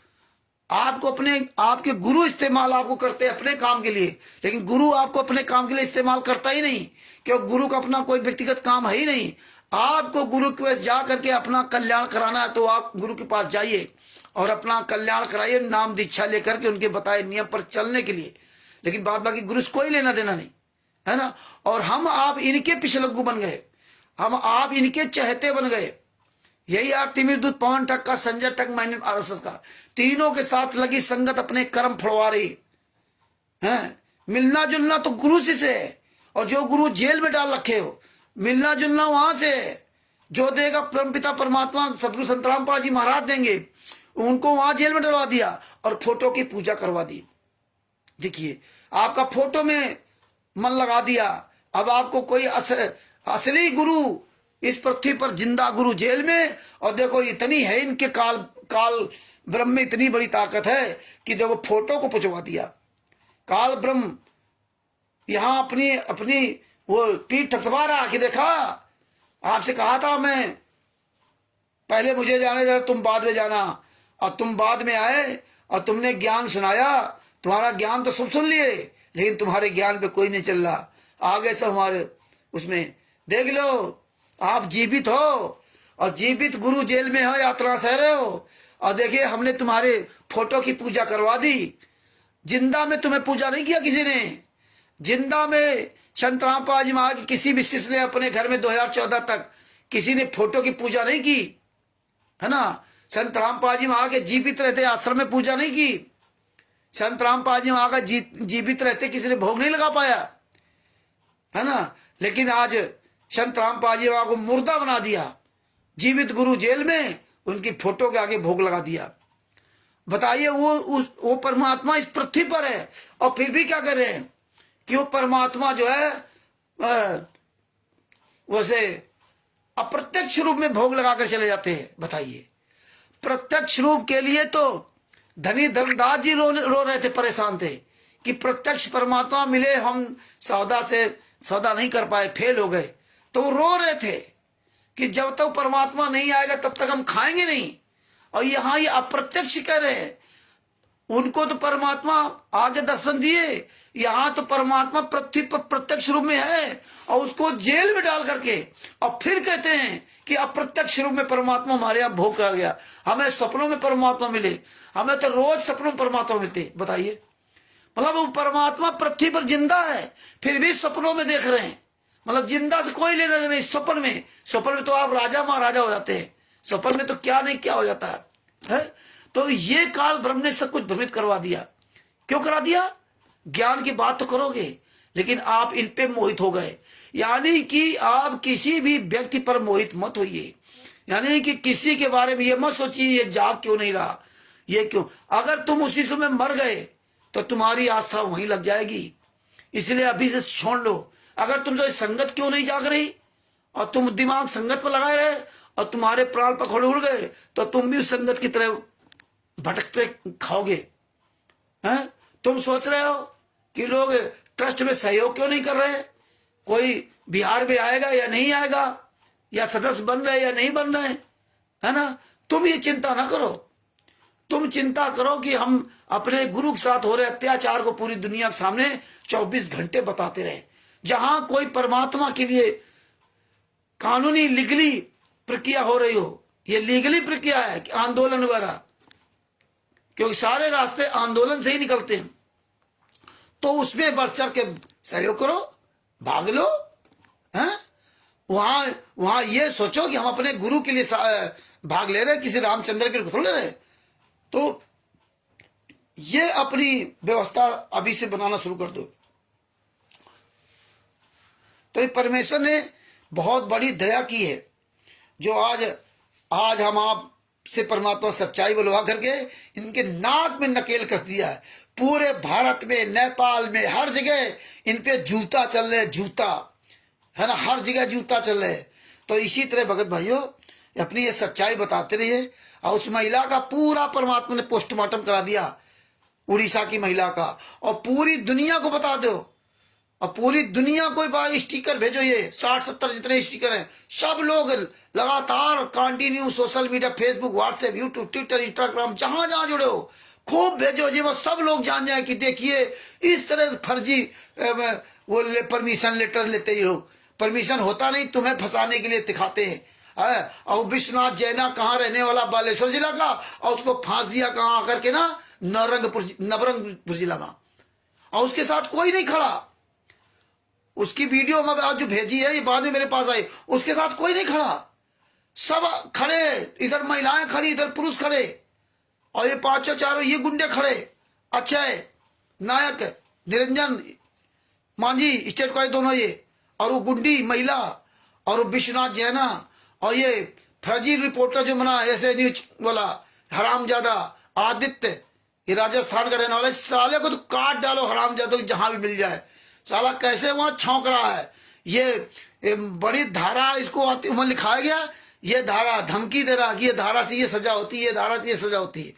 आपको आपके गुरु इस्तेमाल आपको करते हैं अपने काम के लिए, लेकिन गुरु आपको अपने काम के लिए इस्तेमाल करता ही नहीं, क्योंकि गुरु का अपना कोई व्यक्तिगत काम है ही नहीं। आपको गुरु के पास जा करके अपना कल्याण कराना है तो आप गुरु के पास जाइए और अपना कल्याण कराइए, नाम दीक्षा लेकर के उनके बताए नियम पर चलने के लिए। लेकिन बाद बाकी गुरु से कोई लेना देना नहीं, है ना। और हम आप इनके पिछलग्गू बन गए, हम आप इनके चहेते बन गए। यही आप तिमिर दूत पवन ठक्का संजय टक मैंने आरएसएस का तीनों के साथ लगी संगत अपने कर्म फड़वा रही है। मिलना जुलना तो गुरु से है, और जो गुरु जेल में डाल रखे हो मिलना जुलना वहां से है। जो देगा परमपिता परमात्मा सदगुरु संतराम पाल जी महाराज देंगे, उनको वहां जेल में डलवा दिया और फोटो की पूजा करवा दी। देखिए आपका फोटो में मन लगा दिया। अब आपको कोई असली गुरु इस पृथ्वी पर जिंदा गुरु जेल में, और देखो इतनी है इनके काल ब्रह्म में इतनी बड़ी ताकत है कि देखो फोटो को पुछवा दिया। काल ब्रह्म यहां अपनी वो पीठ थपथपा रहा कि देखा आपसे कहा था मैं पहले मुझे जाने दे, तुम बाद में जाना, और तुम बाद में आए और तुमने ज्ञान सुनाया। तुम्हारा ज्ञान तो सुन लिए, लेकिन तुम्हारे ज्ञान पे कोई नहीं चल रहा। आगे सब हमारे उसमें देख लो, आप जीवित हो और जीवित गुरु जेल में हो, यात्रा सह रहे हो, और देखिए हमने तुम्हारे फोटो की पूजा करवा दी। जिंदा में तुम्हें पूजा नहीं किया किसी ने। जिंदा में संतराम पाल जी महाराज किसी भी शिष्य ने अपने घर में 2014 तक किसी ने फोटो की पूजा नहीं की, है ना। संतराम पाल जी महाराज के जीवित रहते आश्रम में पूजा नहीं की। संतराम पाल जी महाराज जीवित रहते किसी ने भोग नहीं लगा पाया, है ना। लेकिन आज संतराम पाल जी महाराज को मुर्दा बना दिया। जीवित गुरु जेल में, उनकी फोटो के आगे भोग लगा दिया। बताइए, वो परमात्मा इस पृथ्वी पर है और फिर भी क्या कर रहे हैं कि वो परमात्मा जो है वैसे अप्रत्यक्ष रूप में भोग लगाकर चले जाते हैं। बताइए, प्रत्यक्ष रूप के लिए तो धनी धनदास जी रो रहे थे, परेशान थे कि प्रत्यक्ष परमात्मा मिले, हम सौदा नहीं कर पाए, फेल हो गए। तो वो रो रहे थे कि जब तक परमात्मा नहीं आएगा तब तक हम खाएंगे नहीं। और यहां ये अप्रत्यक्ष कह रहे हैं, उनको तो परमात्मा आगे दर्शन दिए, यहां तो परमात्मा पृथ्वी पर प्रत्यक्ष रूप में है और उसको जेल में डाल करके और फिर कहते हैं कि अप्रत्यक्ष रूप में परमात्मा हमारे यहां भोग कर गया, हमें सपनों में परमात्मा मिले। हमें तो रोज सपनों में परमात्मा मिलते। बताइए, मतलब वो परमात्मा पृथ्वी पर जिंदा है फिर भी सपनों में देख रहे हैं। मतलब जिंदा से कोई लेना नहीं, सपन में तो आप राजा महाराजा हो जाते हैं, सपन में तो क्या नहीं क्या हो जाता है? तो ये काल ब्रह्म ने सब कुछ भ्रमित करवा दिया। क्यों करा दिया? ज्ञान की बात तो करोगे लेकिन आप इन पे मोहित हो गए। यानी कि आप किसी भी व्यक्ति पर मोहित मत होइए, यानी कि किसी के बारे में ये मत सोचिए ये जाग क्यों नहीं रहा, ये क्यों। अगर तुम उसी समय मर गए तो तुम्हारी आस्था वहीं लग जाएगी, इसलिए अभी से छोड़ लो। अगर तुमसे संगत क्यों नहीं जाग रही और तुम दिमाग संगत पर लगाए रहे और तुम्हारे प्राण पकड़ उड़ गए तो तुम भी उस संगत की तरह भटकते खाओगे। हैं? तुम सोच रहे हो कि लोग ट्रस्ट में सहयोग क्यों नहीं कर रहे, कोई बिहार में आएगा या नहीं आएगा, या सदस्य बन रहे या नहीं बन रहे, है ना? तुम ये चिंता ना करो, तुम चिंता करो कि हम अपने गुरु के साथ हो रहे अत्याचार को पूरी दुनिया के सामने 24 घंटे बताते रहे। जहां कोई परमात्मा के लिए कानूनी लीगली प्रक्रिया हो रही हो, ये लीगली प्रक्रिया है कि आंदोलन वगैरह, क्योंकि सारे रास्ते आंदोलन से ही निकलते हैं, तो उसमें बढ़ चढ़ के सहयोग करो, भाग लो। हैं? वहां ये सोचो कि हम अपने गुरु के लिए भाग ले रहे, किसी रामचंद्र के थोड़े ले रहे। तो ये अपनी व्यवस्था अभी से बनाना शुरू कर दो। तो परमेश्वर ने बहुत बड़ी दया की है, जो आज हम आप से परमात्मा सच्चाई बुलवा करके इनके नाक में नकेल कस दिया है। पूरे भारत में, नेपाल में, हर जगह इन पे जूता चल रहे, जूता, है ना, हर जगह जूता चल रहे। तो इसी तरह भगत भाइयों अपनी ये सच्चाई बताते रहिए। और उस महिला का पूरा परमात्मा ने पोस्टमार्टम करा दिया, उड़ीसा की महिला का, और पूरी दुनिया को बता दो, और पूरी दुनिया को स्टिकर भेजो। ये 60-70 जितने स्टिकर हैं, सब लोग लगातार continue social media, Facebook, WhatsApp, YouTube, Twitter, Instagram, जहां जहां जुड़े हो खूब भेजो जी, वो सब लोग जान जाए कि देखिए इस तरह फर्जी वो परमिशन लेटर लेते ही लोग, परमिशन होता नहीं, तुम्हें फंसाने के लिए दिखाते हैं। और विश्वनाथ जैना कहाँ रहने वाला, बालेश्वर जिला का, और उसको फांस दिया कहाँ आकर के ना, नवरंगपुर जिला में, और उसके साथ कोई नहीं खड़ा। उसकी वीडियो मैं आज जो भेजी है, ये बाद में मेरे पास आई, उसके साथ कोई नहीं खड़ा, सब खड़े, इधर महिलाएं खड़ी, इधर पुरुष खड़े, और ये पांचों चारों ये गुंडे खड़े। अक्षय नायक, निरंजन मांझी, स्टेट कॉलेज दोनों ये, और वो गुंडी महिला, और वो विश्वनाथ जैना, और ये फर्जी रिपोर्टर जो बना ऐसे न्यूज वाला हरामजादा आदित्य, ये राजस्थान का रहने वाला, साले को तो काट डालो हरामजादा, जहां भी मिल जाए। साला कैसे वहां छौंक रहा है। ये बड़ी धारा इसको वहां लिखाया गया, ये धारा धमकी दे रहा कि ये धारा से ये सजा होती है, ये धारा से ये सजा होती है।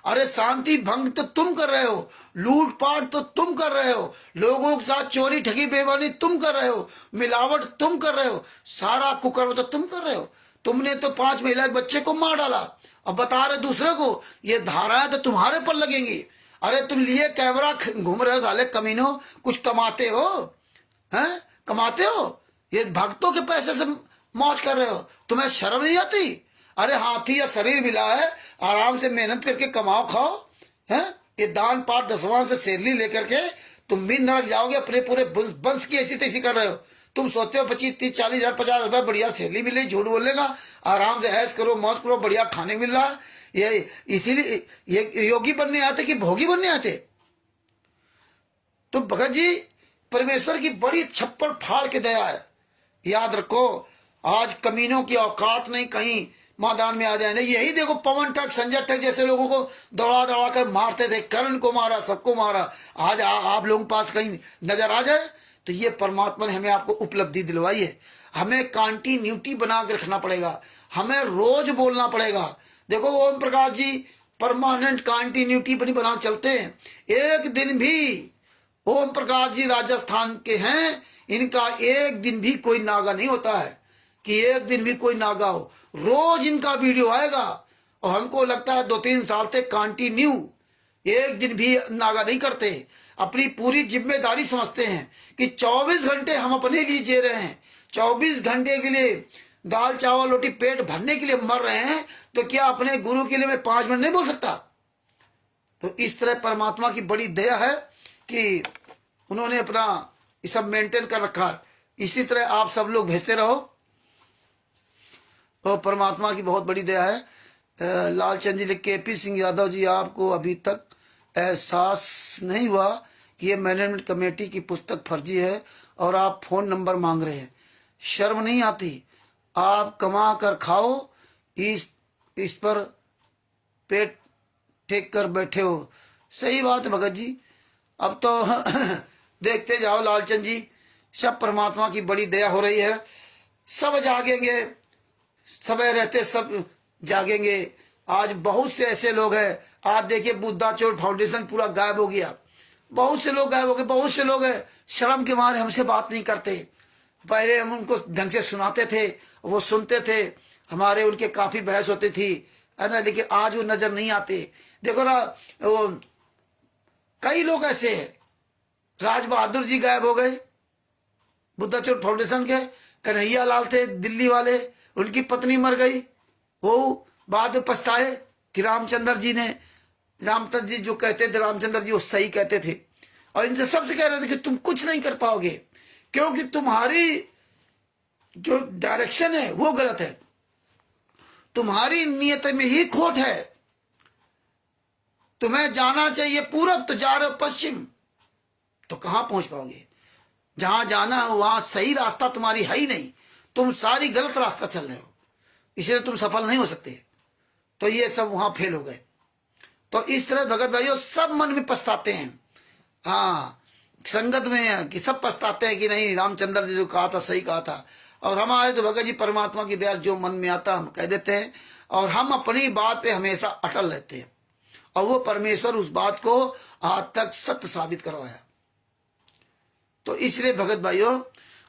अरे शांति भंग तो तुम कर रहे हो, लूटपाट तो तुम कर रहे हो, लोगों के साथ चोरी ठगी बेईमानी तुम कर रहे हो, मिलावट तुम कर रहे हो, सारा कुकर्म तो तुम कर रहे हो। तुमने तो 5 महिला के बच्चे को मार डाला और बता रहे दूसरे को ये धाराएं तो तुम्हारे पर लगेंगी। अरे तुम लिए कैमरा घूम रहे हो साले कमीनों, कुछ कमाते हो, हैं? कमाते हो, ये भक्तों के पैसे से मौज कर रहे हो, तुम्हें शर्म नहीं आती? अरे हाथी या शरीर मिला है, आराम से मेहनत करके कमाओ खाओ, हैं? ये दान पाठ दसवां से सैलरी लेकर के तुम भी नरक जाओगे, अपने पूरे वंश की ऐसी तैसी कर रहे हो। तुम सोचते हो 25-30-40 50 रुपए बढ़िया सैलरी मिले, झूठ बोलेगा, आराम से ऐश करो, मौज करो, बढ़िया खाने मिल रहा है। ये इसीलिए ये योगी बनने आते कि भोगी बनने आते? तो भगत जी परमेश्वर की बड़ी छप्पड़ फाड़ के दया है। याद रखो, आज कमीनों की औकात नहीं, कहीं मैदान में आ जाए। नहीं, यही देखो पवन ठग, संजय ठग जैसे लोगों को दौड़ा दौड़ा कर मारते थे, करण को मारा, सबको मारा। आज आप लोगों के पास कहीं नजर आ जाए तो ये परमात्मा ने हमें आपको उपलब्धि दिलवाई है। हमें कंटिन्यूटी बना के रखना पड़ेगा, हमें रोज बोलना पड़ेगा। देखो ओम प्रकाश जी परमानेंट कंटिन्यूटी बना चलते हैं। एक दिन भी ओम प्रकाश जी राजस्थान के हैं, इनका एक दिन भी कोई नागा नहीं होता है कि एक दिन भी कोई नागा हो। रोज इनका वीडियो आएगा और हमको लगता है 2-3 साल से कंटिन्यू, एक दिन भी नागा नहीं करते। अपनी पूरी जिम्मेदारी समझते हैं कि 24 घंटे हम अपने लिए जी रहे हैं, 24 घंटे के लिए दाल चावल रोटी पेट भरने के लिए मर रहे हैं, तो क्या अपने गुरु के लिए मैं 5 मिनट नहीं बोल सकता? तो इस तरह परमात्मा की बड़ी दया है कि उन्होंने अपना ये सब मेंटेन कर रखा है। इसी तरह आप सब लोग भेजते रहो, तो परमात्मा की बहुत बड़ी दया है। लालचंद जी लिख के, पी सिंह यादव जी, आपको अभी तक एहसास नहीं हुआ कि ये मैनेजमेंट कमेटी की पुस्तक फर्जी है और आप फोन नंबर मांग रहे हैं? शर्म नहीं आती? आप कमा कर खाओ, इस पर पेट टेक कर बैठे हो। सही बात है भगत जी। अब तो देखते जाओ लालचंद जी, सब परमात्मा की बड़ी दया हो रही है। सब जागेंगे, समय रहते सब जागेंगे। आज बहुत से ऐसे लोग हैं, आप देखिए बुद्धा चोर फाउंडेशन पूरा गायब हो गया, बहुत से लोग गायब हो गए। बहुत से लोग हैं शर्म के मारे हमसे बात नहीं करते। पहले हम उनको ढंग से सुनाते थे, वो सुनते थे, हमारे उनके काफी बहस होती थी, है ना, लेकिन आज वो नजर नहीं आते। देखो ना, वो कई लोग ऐसे हैं, राज बहादुर जी गायब हो गए बुद्धा चोर फाउंडेशन के। कन्हैया लाल थे दिल्ली वाले, उनकी पत्नी मर गई, वो बाद में पछताए कि रामचंद्र जी ने, रामचंद्र जी जो कहते थे, रामचंद्र जी वो सही कहते थे, और इनसे सबसे कह रहे थे कि तुम कुछ नहीं कर पाओगे क्योंकि तुम्हारी जो डायरेक्शन है वो गलत है, तुम्हारी नियत में ही खोट है। तुम्हें जाना चाहिए पूरब, तो जा रहे हो पश्चिम, तो कहां पहुंच पाओगे? जहां जाना है वहां सही रास्ता तुम्हारी है ही नहीं, तुम सारी गलत रास्ता चल रहे हो, इसलिए तुम सफल नहीं हो सकते। तो ये सब वहां फेल हो गए। तो इस तरह भगत भाइयों सब मन में पछताते हैं। हाँ, संगत में कि सब पछताते हैं कि नहीं, रामचंद्र जी जो कहा था सही कहा था। और हमारे तो भगत जी परमात्मा की दया, जो मन में आता हम कह देते हैं, और हम अपनी बात पे हमेशा अटल रहते हैं, और वो परमेश्वर उस बात को आज तक सत्य साबित करवाया। तो इसलिए भगत भाइयों,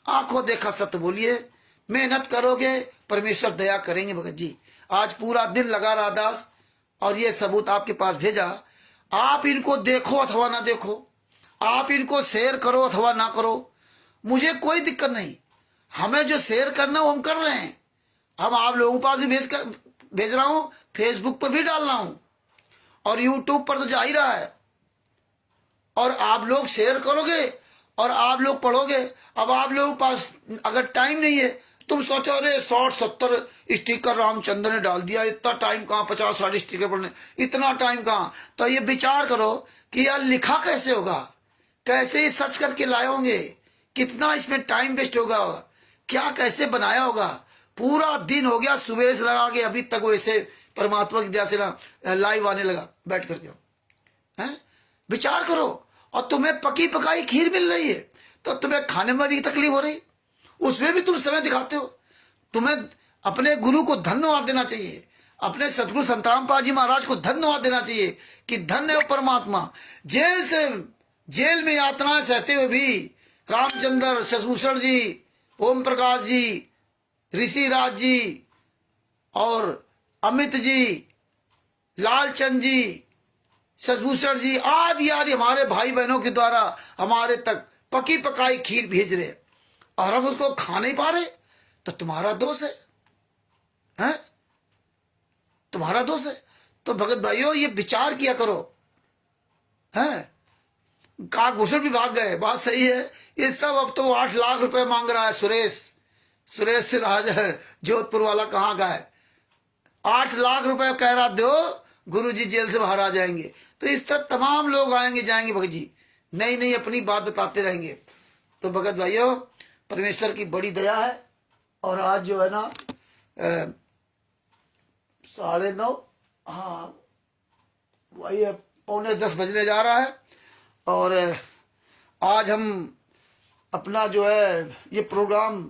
आंखों देखा सत्य बोलिए, मेहनत करोगे परमेश्वर दया करेंगे। भगत जी आज पूरा दिन लगा रहा दास, और ये सबूत आपके पास भेजा। आप इनको देखो अथवा ना देखो, आप इनको शेयर करो अथवा ना करो, मुझे कोई दिक्कत नहीं। हमें जो शेयर करना वो हम कर रहे हैं। हम आप लोगों के पास भी भेज रहा हूं, फेसबुक पर भी डाल रहा हूं, और यूट्यूब पर तो जा ही रहा है। और आप लोग शेयर करोगे और आप लोग पढ़ोगे। अब आप लोगों के पास अगर टाइम नहीं है, तुम सोचो अरे 60-70 स्टिकर रामचंद्र ने डाल दिया, इतना टाइम कहाँ, 50-60 स्टिकर पढ़ने, इतना टाइम कहाँ? तो ये विचार करो कि यार लिखा कैसे होगा, कैसे ही सर्च करके लाए होंगे, कितना इसमें टाइम वेस्ट होगा, क्या कैसे बनाया होगा। पूरा दिन हो गया सुबह से लगा के अभी तक वैसे परमात्मा की दया से ना लाइव आने लगा बैठ करके। हैं, विचार करो। और तुम्हें पकी पकाई खीर मिल रही है तो तुम्हें खाने में भी तकलीफ हो रही, उसमें भी तुम समय दिखाते हो। तुम्हें अपने गुरु को धन्यवाद देना चाहिए, अपने सतगुरु संतरामपाल जी महाराज को धन्यवाद देना चाहिए कि धन्य हो परमात्मा। जेल में यातनाएं सहते हुए भी रामचंद्र, शशभूषण जी, ओम प्रकाश जी, ऋषिराज जी और अमित जी, लालचंद जी, शशभूषण जी आदि आदि हमारे भाई बहनों के द्वारा हमारे तक पकी पकाई खीर भेज रहे, और हम उसको खा नहीं पा रहे, तो तुम्हारा दोष है, हैं? तुम्हारा दोष है। तो भगत भाइयों ये विचार किया करो। हैं, काकभूषण भी भाग गए, बात सही है। ये सब अब तो 8 लाख रुपए मांग रहा है सुरेश राज जोधपुर वाला, कहाँ का है? 8 लाख रुपए कह रहा दो, गुरुजी जेल से बाहर आ जाएंगे। तो इस तरह तमाम लोग आएंगे जाएंगे भगत जी, नई नई अपनी बात बताते रहेंगे। तो भगत भाइयों परमेश्वर की बड़ी दया है। और आज जो है ना 9:30, हाँ वही है, 9:45 बजने जा रहा है। और आज हम अपना जो है ये प्रोग्राम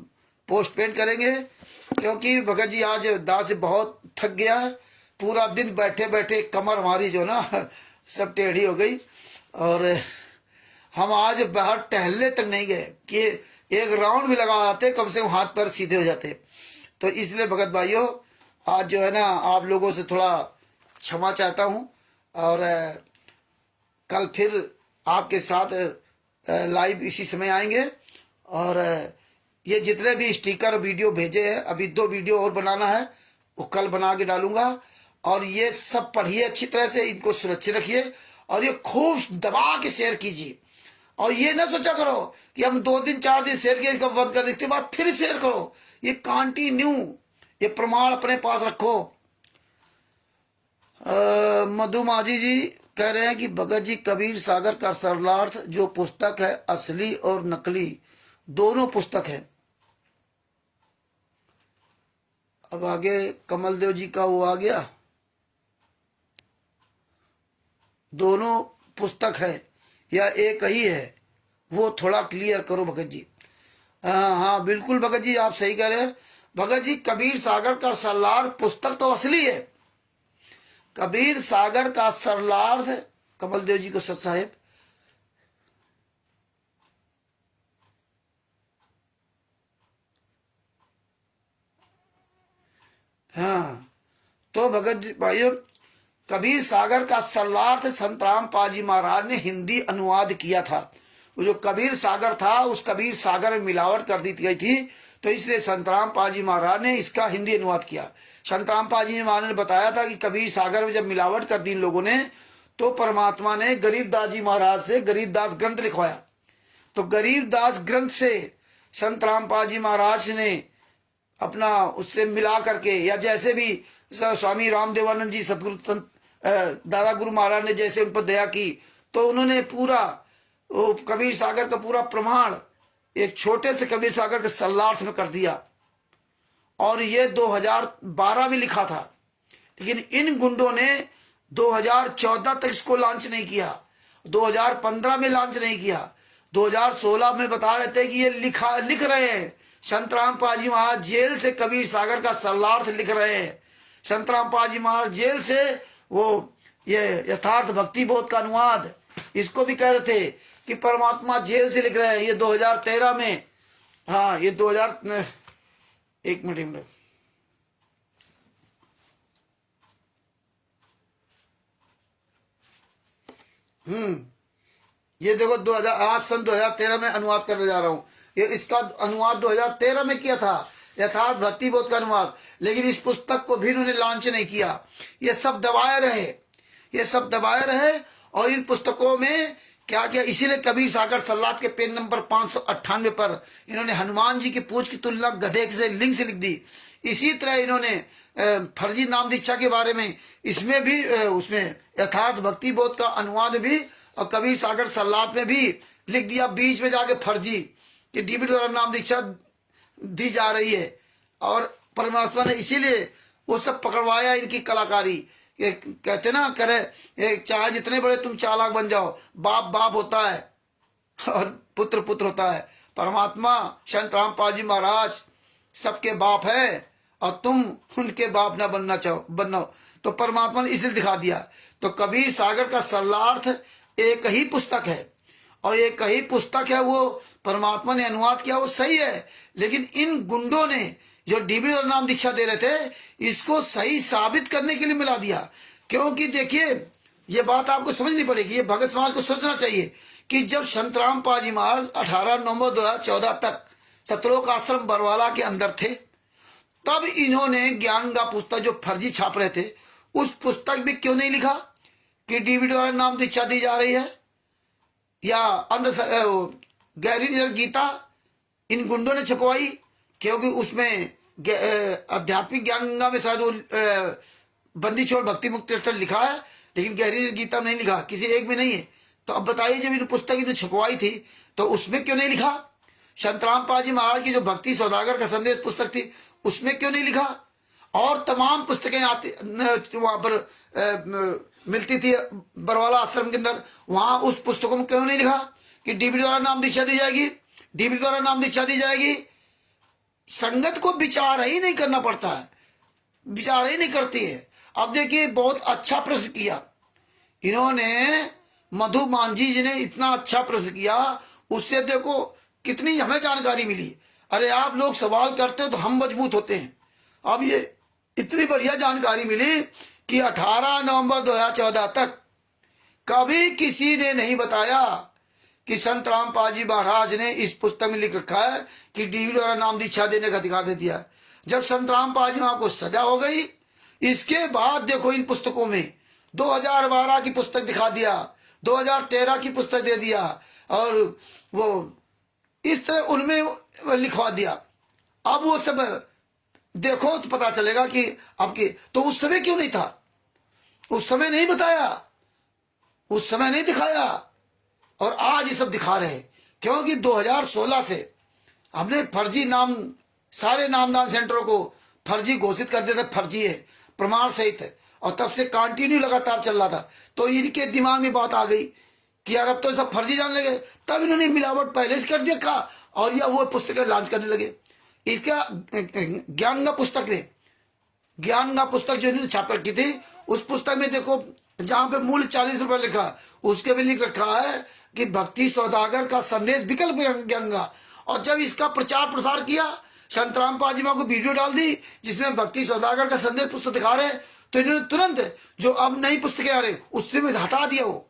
पोस्टपोन करेंगे, क्योंकि भगत जी आज दांत से बहुत थक गया है। पूरा दिन बैठे बैठे कमर हमारी जो ना सब टेढ़ी हो गई, और हम आज बाहर टहलने तक नहीं गए कि एक राउंड भी लगा आते, कम से कम हाथ पैर सीधे हो जाते। तो इसलिए भगत भाइयों आज जो है ना आप लोगों से थोड़ा क्षमा चाहता हूं, और कल फिर आपके साथ लाइव इसी समय आएंगे। और ये जितने भी स्टिकर वीडियो भेजे हैं, अभी 2 वीडियो और बनाना है, वो कल बना के डालूंगा। और ये सब पढ़िए अच्छी तरह से, इनको सुरक्षित रखिए, और ये खूब दबा के शेयर कीजिए। और ये ना सोचा करो कि हम 2 दिन 4 दिन शेयर किए इसका बंद कर दें, इसके बाद फिर शेयर करो। ये कंटिन्यू, ये प्रमाण अपने पास रखो। मधु माझी जी कह रहे हैं कि भगत जी कबीर सागर का सरलार्थ जो पुस्तक है असली और नकली दोनों पुस्तक है। अब आगे कमल देव जी का वो आ गया, दोनों पुस्तक है या एक ही है, वो थोड़ा क्लियर करो भगत जी। हाँ बिल्कुल भगत जी आप सही कह रहे हैं। भगत जी कबीर सागर का सरलार्थ पुस्तक तो असली है, कबीर सागर का सरलार्थ। कमल देव जी को सत साहेब, हाँ तो भगत जी भाइयों कबीर सागर का सरलार्थ संत रामपाल जी महाराज ने हिंदी अनुवाद किया था। वो जो कबीर सागर था उस कबीर सागर में मिलावट कर दी गई थी, तो इसलिए संत रामपाल जी महाराज ने इसका हिंदी अनुवाद किया। संत रामपाल जी महाराज ने बताया था कि कबीर सागर में जब मिलावट कर दी इन लोगों ने, तो परमात्मा ने गरीबदास जी महाराज से गरीबदास ग्रंथ लिखवाया। तो गरीबदास ग्रंथ से संत रामपाल जी महाराज ने अपना उससे मिला करके, या जैसे भी स्वामी रामदेवानंद जी सतगुरु दादा गुरु महाराज ने जैसे उन पर दया की, तो उन्होंने पूरा कबीर सागर का पूरा प्रमाण एक छोटे से कबीर सागर के सरलार्थ में कर दिया। और ये 2012 में लिखा था, लेकिन इन गुंडों ने 2014 तक इसको लॉन्च नहीं किया, 2015 में लॉन्च नहीं किया, 2016 में बता रहे थे कि ये लिख रहे हैं। संत रामपाल जी महाराज जेल से कबीर सागर का सरलार्थ लिख रहे हैं। संत रामपाल जी महाराज जेल से वो ये यथार्थ भक्ति बोध का अनुवाद, इसको भी कह रहे थे कि परमात्मा जेल से लिख रहे हैं। ये 2013 में, हाँ ये 2000 एक मिनट ये देखो 2000 आज सन 2013 में अनुवाद करने जा रहा हूं। ये इसका अनुवाद 2013 में किया था, यथार्थ भक्ति बोध का अनुवाद, लेकिन इस पुस्तक को भी इन्होंने लॉन्च नहीं किया। ये सब दबाए रहे, ये सब दबाए रहे। और इन पुस्तकों में क्या क्या, इसीलिए कबीर सागर सरलार्थ के पेज नंबर 598 पर इन्होंने हनुमान जी की पूंछ की तुलना गधे से लिंग से लिख दी। इसी तरह इन्होंने फर्जी नाम दीक्षा के बारे में, इसमें भी उसमें यथार्थ भक्ति बोध का अनुवाद भी, और कबीर सागर सरलार्थ में भी लिख दिया बीच में जाके फर्जी कि डीबी द्वारा नाम दीक्षा दी जा रही है। और परमात्मा ने इसीलिए वो सब पकड़वाया इनकी कलाकारी। ये कहते ना करे चाहे जितने बड़े तुम चालाक बन जाओ, बाप बाप होता है और पुत्र पुत्र होता है। परमात्मा संत रामपाल जी महाराज सबके बाप है, और तुम उनके बाप ना बनना चाहो बनो, तो परमात्मा ने इसलिए दिखा दिया। तो कबीर सागर का सरलार्थ एक ही पुस्तक है, और एक ही पुस्तक है, वो परमात्मा ने अनुवाद किया, वो सही है। लेकिन इन गुंडों ने जो डीबी और नाम दीक्षा दे रहे थे, इसको सही साबित करने के लिए मिला दिया। क्योंकि देखिए ये बात आपको समझनी पड़ेगी, ये भगत समाज को सोचना चाहिए कि जब संत रामपाल जी महाराज 18 नवंबर 2014 तक सतलोक आश्रम बरवाला के अंदर थे, तब इन्होंने ज्ञान का पुस्तक जो फर्जी छाप रहे थे, उस पुस्तक भी क्यों नहीं लिखा कि डीबी द्वारा नाम दीक्षा दी जा रही है, या गहरी गीता इन गुंडों ने छपवाई, क्योंकि उसमें आध्यात्मिक ज्ञान गंगा में शायद वो बंदी छोड़ भक्ति मुक्ति स्थल लिखा है, लेकिन गहरी गीता में नहीं लिखा, किसी एक में नहीं है। तो अब बताइए जब इन पुस्तक इन्होंने छपवाई थी तो उसमें क्यों नहीं लिखा? संत रामपाल जी महाराज की जो भक्ति सौदागर का संदेश पुस्तक थी उसमें क्यों नहीं लिखा? और तमाम पुस्तकें आती वहां पर मिलती थी बरवाला आश्रम के अंदर। वहां उस पुस्तकों में क्यों नहीं लिखा कि डीबी द्वारा नाम दीक्षा दी जाएगी, डीबी द्वारा नाम दीक्षा दी जाएगी? संगत को विचार ही नहीं करना पड़ता है, विचार ही नहीं करती है। अब देखिए बहुत अच्छा प्रश्न किया इन्होंने, मधु मांझी जी ने इतना अच्छा प्रश्न किया, उससे देखो कितनी हमें जानकारी मिली। अरे आप लोग सवाल करते हो तो हम मजबूत होते हैं। अब ये इतनी बढ़िया जानकारी मिली कि 18 नवंबर 2014 तक कभी किसी ने नहीं बताया कि संत रामपाल जी महाराज ने इस पुस्तक में लिख रखा है कि डीवी द्वारा नाम दीक्षा देने का अधिकार दे दिया। जब संत रामपाल जी महाराज को सजा हो गई, इसके बाद देखो इन पुस्तकों में 2012 की पुस्तक दिखा दिया, 2013 की पुस्तक दे दिया, और वो इस तरह उनमें लिखवा दिया। अब वो सब देखो तो पता चलेगा कि आपके तो उस समय क्यों नहीं था, उस समय नहीं बताया, उस समय नहीं दिखाया, और आज ये सब दिखा रहे हैं। क्योंकि 2016 से हमने फर्जी नाम, सारे नामदान सेंटरों को फर्जी घोषित कर दिया था, फर्जी है, प्रमाण सहित है, और तब से कंटिन्यू लगातार चल रहा था। तो इनके दिमाग में बात आ गई कि यार अब तो सब फर्जी जानने लगे, तब इन्होंने मिलावट पहले से कर दिया का, और यह वो पुस्तकें लॉन्च करने लगे। इसका ज्ञानगा पुस्तक में, ज्ञानगा पुस्तक जो इन्होंने छाप रखी थी, उस पुस्तक में देखो जहां पे मूल्य 40 रुपए लिखा, उसके भी लिख रखा है कि भक्ति सौदागर का संदेश विकल्प ज्ञानगा। और जब इसका प्रचार प्रसार किया, संत रामपाल जी को वीडियो डाल दी जिसमें भक्ति सौदागर का संदेश पुस्तक दिखा रहे, तो इन्होंने तुरंत जो अब नई पुस्तकें आ रही उससे में हटा दिया, वो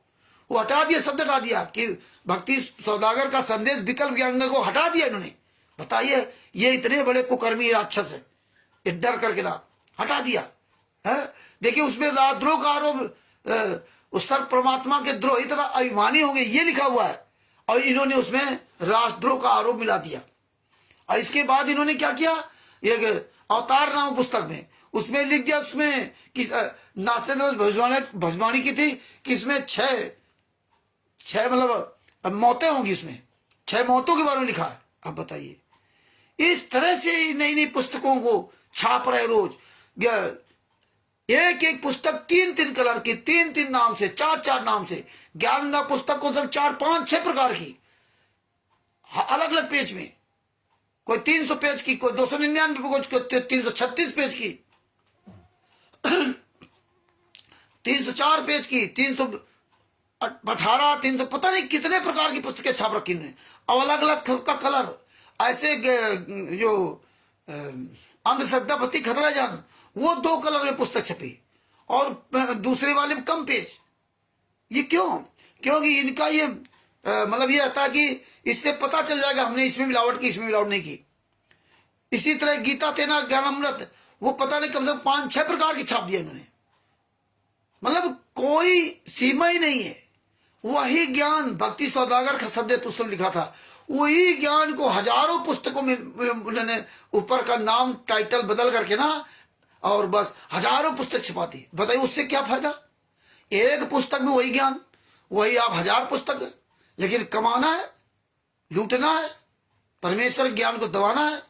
हटा दिया, शब्द हटा दिया कि भक्ति सौदागर का संदेश विकल्प ज्ञानगा को हटा दिया इन्होंने। बताइए ये इतने बड़े कुकर्मी राक्षस है, ये डर करके ना हटा दिया है। देखिए उसमें राजद्रोह का आरोप, उस सर्व परमात्मा के द्रोही तथा अभिमानी होंगे ये लिखा हुआ है, और इन्होंने उसमें राजद्रोह का आरोप मिला दिया। और इसके बाद इन्होंने क्या किया, एक अवतार नाम पुस्तक में उसमें लिख दिया, उसमें कि नाचते भजवानी की थी कि इसमें छह मतलब मौतें होंगी, उसमें 6 मौतों के बारे में लिखा है। अब बताइए इस तरह से नई नई पुस्तकों को छाप रहे रोज, एक एक पुस्तक 3-3 कलर की, 3-3 नाम से, 4-4 नाम से। ज्ञानगा पुस्तक को सब 4, 5, 6 प्रकार की अलग अलग पेज में, कोई 300 पेज की, कोई 299, कोई 336 पेज की, 304 पेज की, 318, 300 पता नहीं कितने प्रकार की पुस्तकें छाप रखी ने, और अलग अलग का कलर। ऐसे जो अंधश्रद्धापति खतरा जान, वो 2 कलर में पुस्तक छपी, और दूसरे वाले में कम पेज। ये क्यों? क्योंकि इनका ये मतलब ये आता कि इससे पता चल जाएगा हमने इसमें मिलावट की, इसमें मिलावट नहीं की। इसी तरह गीता तेना ज्ञानामृत, वो पता नहीं कम से कम 5-6 प्रकार की छाप दिया इन्होंने, मतलब कोई सीमा ही नहीं है। वही ज्ञान भक्ति सौदागर का संदेश पुस्तक लिखा था, वही ज्ञान को हजारों पुस्तकों में उन्होंने ऊपर का नाम टाइटल बदल करके ना, और बस हजारों पुस्तक छपा दी। बताइए उससे क्या फायदा? एक पुस्तक में वही ज्ञान, वही आप 1000 पुस्तक, लेकिन कमाना है, लूटना है, परमेश्वर ज्ञान को दबाना है।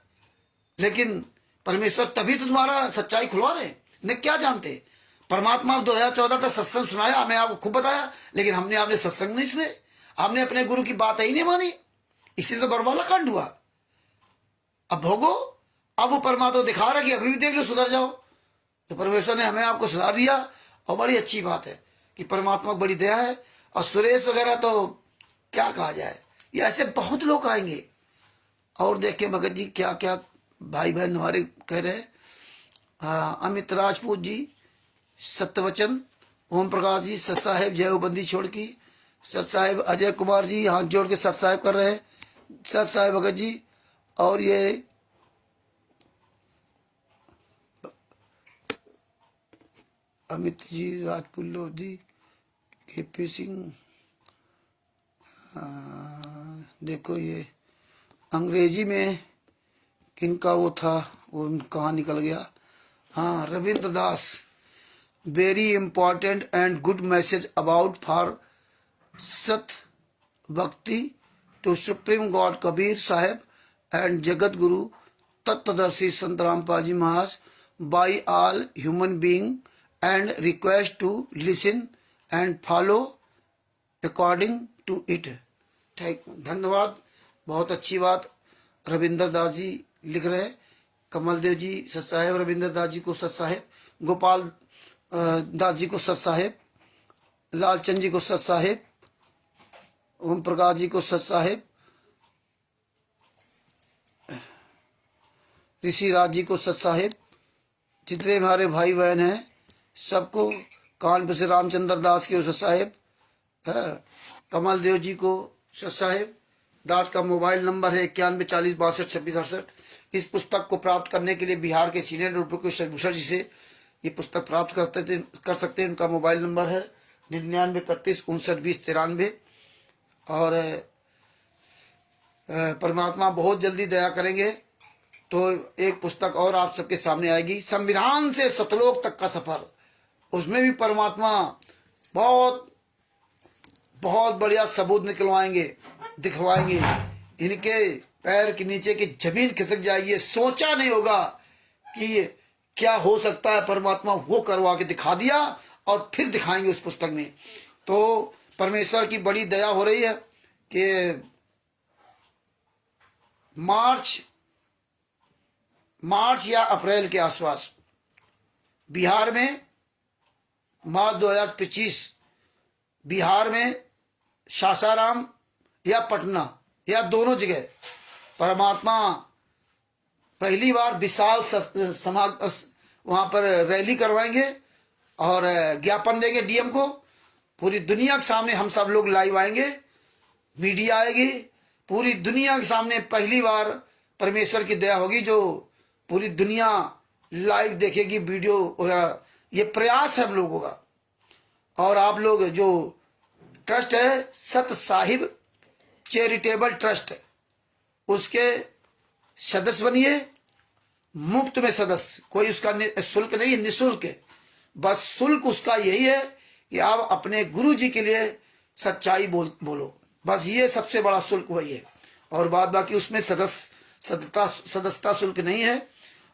लेकिन परमेश्वर तभी तो तुम्हारा सच्चाई खुलवा रहे, ने क्या जानते? परमात्मा 2014 तक सत्संग सुनाया, हमें आपको खूब बताया, लेकिन हमने आपने सत्संग नहीं सुने, आपने अपने गुरु की बात ही नहीं मानी, इसीलिए तो बरवाला कांड हुआ। अब भोगो, अब वो परमात्मा दिखा रहा कि अभी भी देख लो, सुधर जाओ। तो परमेश्वर ने हमें आपको सुधार दिया, और बड़ी अच्छी बात है कि परमात्मा की बड़ी दया है। और सुरेश वगैरह तो क्या कहा जाए, ये ऐसे बहुत लोग आएंगे। और देखिए भगत जी क्या क्या भाई बहन हमारे कह रहे हैं, अमित राजपूत जी, सत्यवचन, ओम प्रकाश जी, सत साहेब जय बंदी छोड़ की, सत साहेब अजय कुमार जी हाथ जोड़ के सत साहेब कर रहे हैं, सत साहेब भगत जी। और ये अमित जी, राजपूत लोधी, केपी सिंह, देखो ये अंग्रेजी में किनका वो था, वो कहाँ निकल गया। हाँ, Ravindra Das, very important and good message about for सत भक्ति to supreme God Kabir Saheb and जगत गुरु तत्वदर्शी संत रामपाल जी महाराज by all human being and request to listen and follow according to it. धन्यवाद, बहुत अच्छी बात। रविंद्र दास जी लिख रहे हैं, कमल देव जी सत साहेब, रविंद्र दास जी को सत साहेब, गोपाल दास जी को सत साहेब, लालचंद जी को सत साहेब, ओम प्रकाश जी को सत साहेब, ऋषि राज जी को सत साहेब, जितने हमारे भाई बहन हैं सबको, कानपुर से रामचंद्र दास के सत साहेब, कमल देव जी को सत साहेब। दास का मोबाइल नंबर है 9140622668। इस पुस्तक को प्राप्त करने के लिए बिहार के सीनियर प्रोफेसर भूषण जी से ये पुस्तक प्राप्त कर सकते हैं। उनका मोबाइल नंबर है 9931592093। और परमात्मा बहुत जल्दी दया करेंगे तो एक पुस्तक और आप सबके सामने आएगी, संविधान से सतलोक तक का सफर। उसमें भी परमात्मा बहुत बहुत बढ़िया सबूत निकलवाएंगे, दिखवाएंगे। इनके पैर के नीचे की जमीन खिसक जाएगी, सोचा नहीं होगा कि ये क्या हो सकता है, परमात्मा वो करवा के दिखा दिया और फिर दिखाएंगे उस पुस्तक में। तो परमेश्वर की बड़ी दया हो रही है कि मार्च या अप्रैल के आसपास बिहार में, मार्च 2025 बिहार में सासाराम या पटना या दोनों जगह परमात्मा पहली बार विशाल वहां पर रैली करवाएंगे और ज्ञापन देंगे डीएम को। पूरी दुनिया के सामने हम सब लोग लाइव आएंगे, मीडिया आएगी, पूरी दुनिया के सामने पहली बार परमेश्वर की दया होगी जो पूरी दुनिया लाइव देखेगी वीडियो वगैरह। ये प्रयास है हम लोगों का। और आप लोग जो ट्रस्ट है सत साहिब चैरिटेबल ट्रस्ट, उसके सदस्य बनिए, मुफ्त में सदस्य, कोई उसका शुल्क नहीं, निःशुल्क है। बस शुल्क उसका यही है कि आप अपने गुरु जी के लिए सच्चाई बोलो, बस ये सबसे बड़ा शुल्क वही है। और बाद बाकी उसमें सदस्यता शुल्क नहीं है।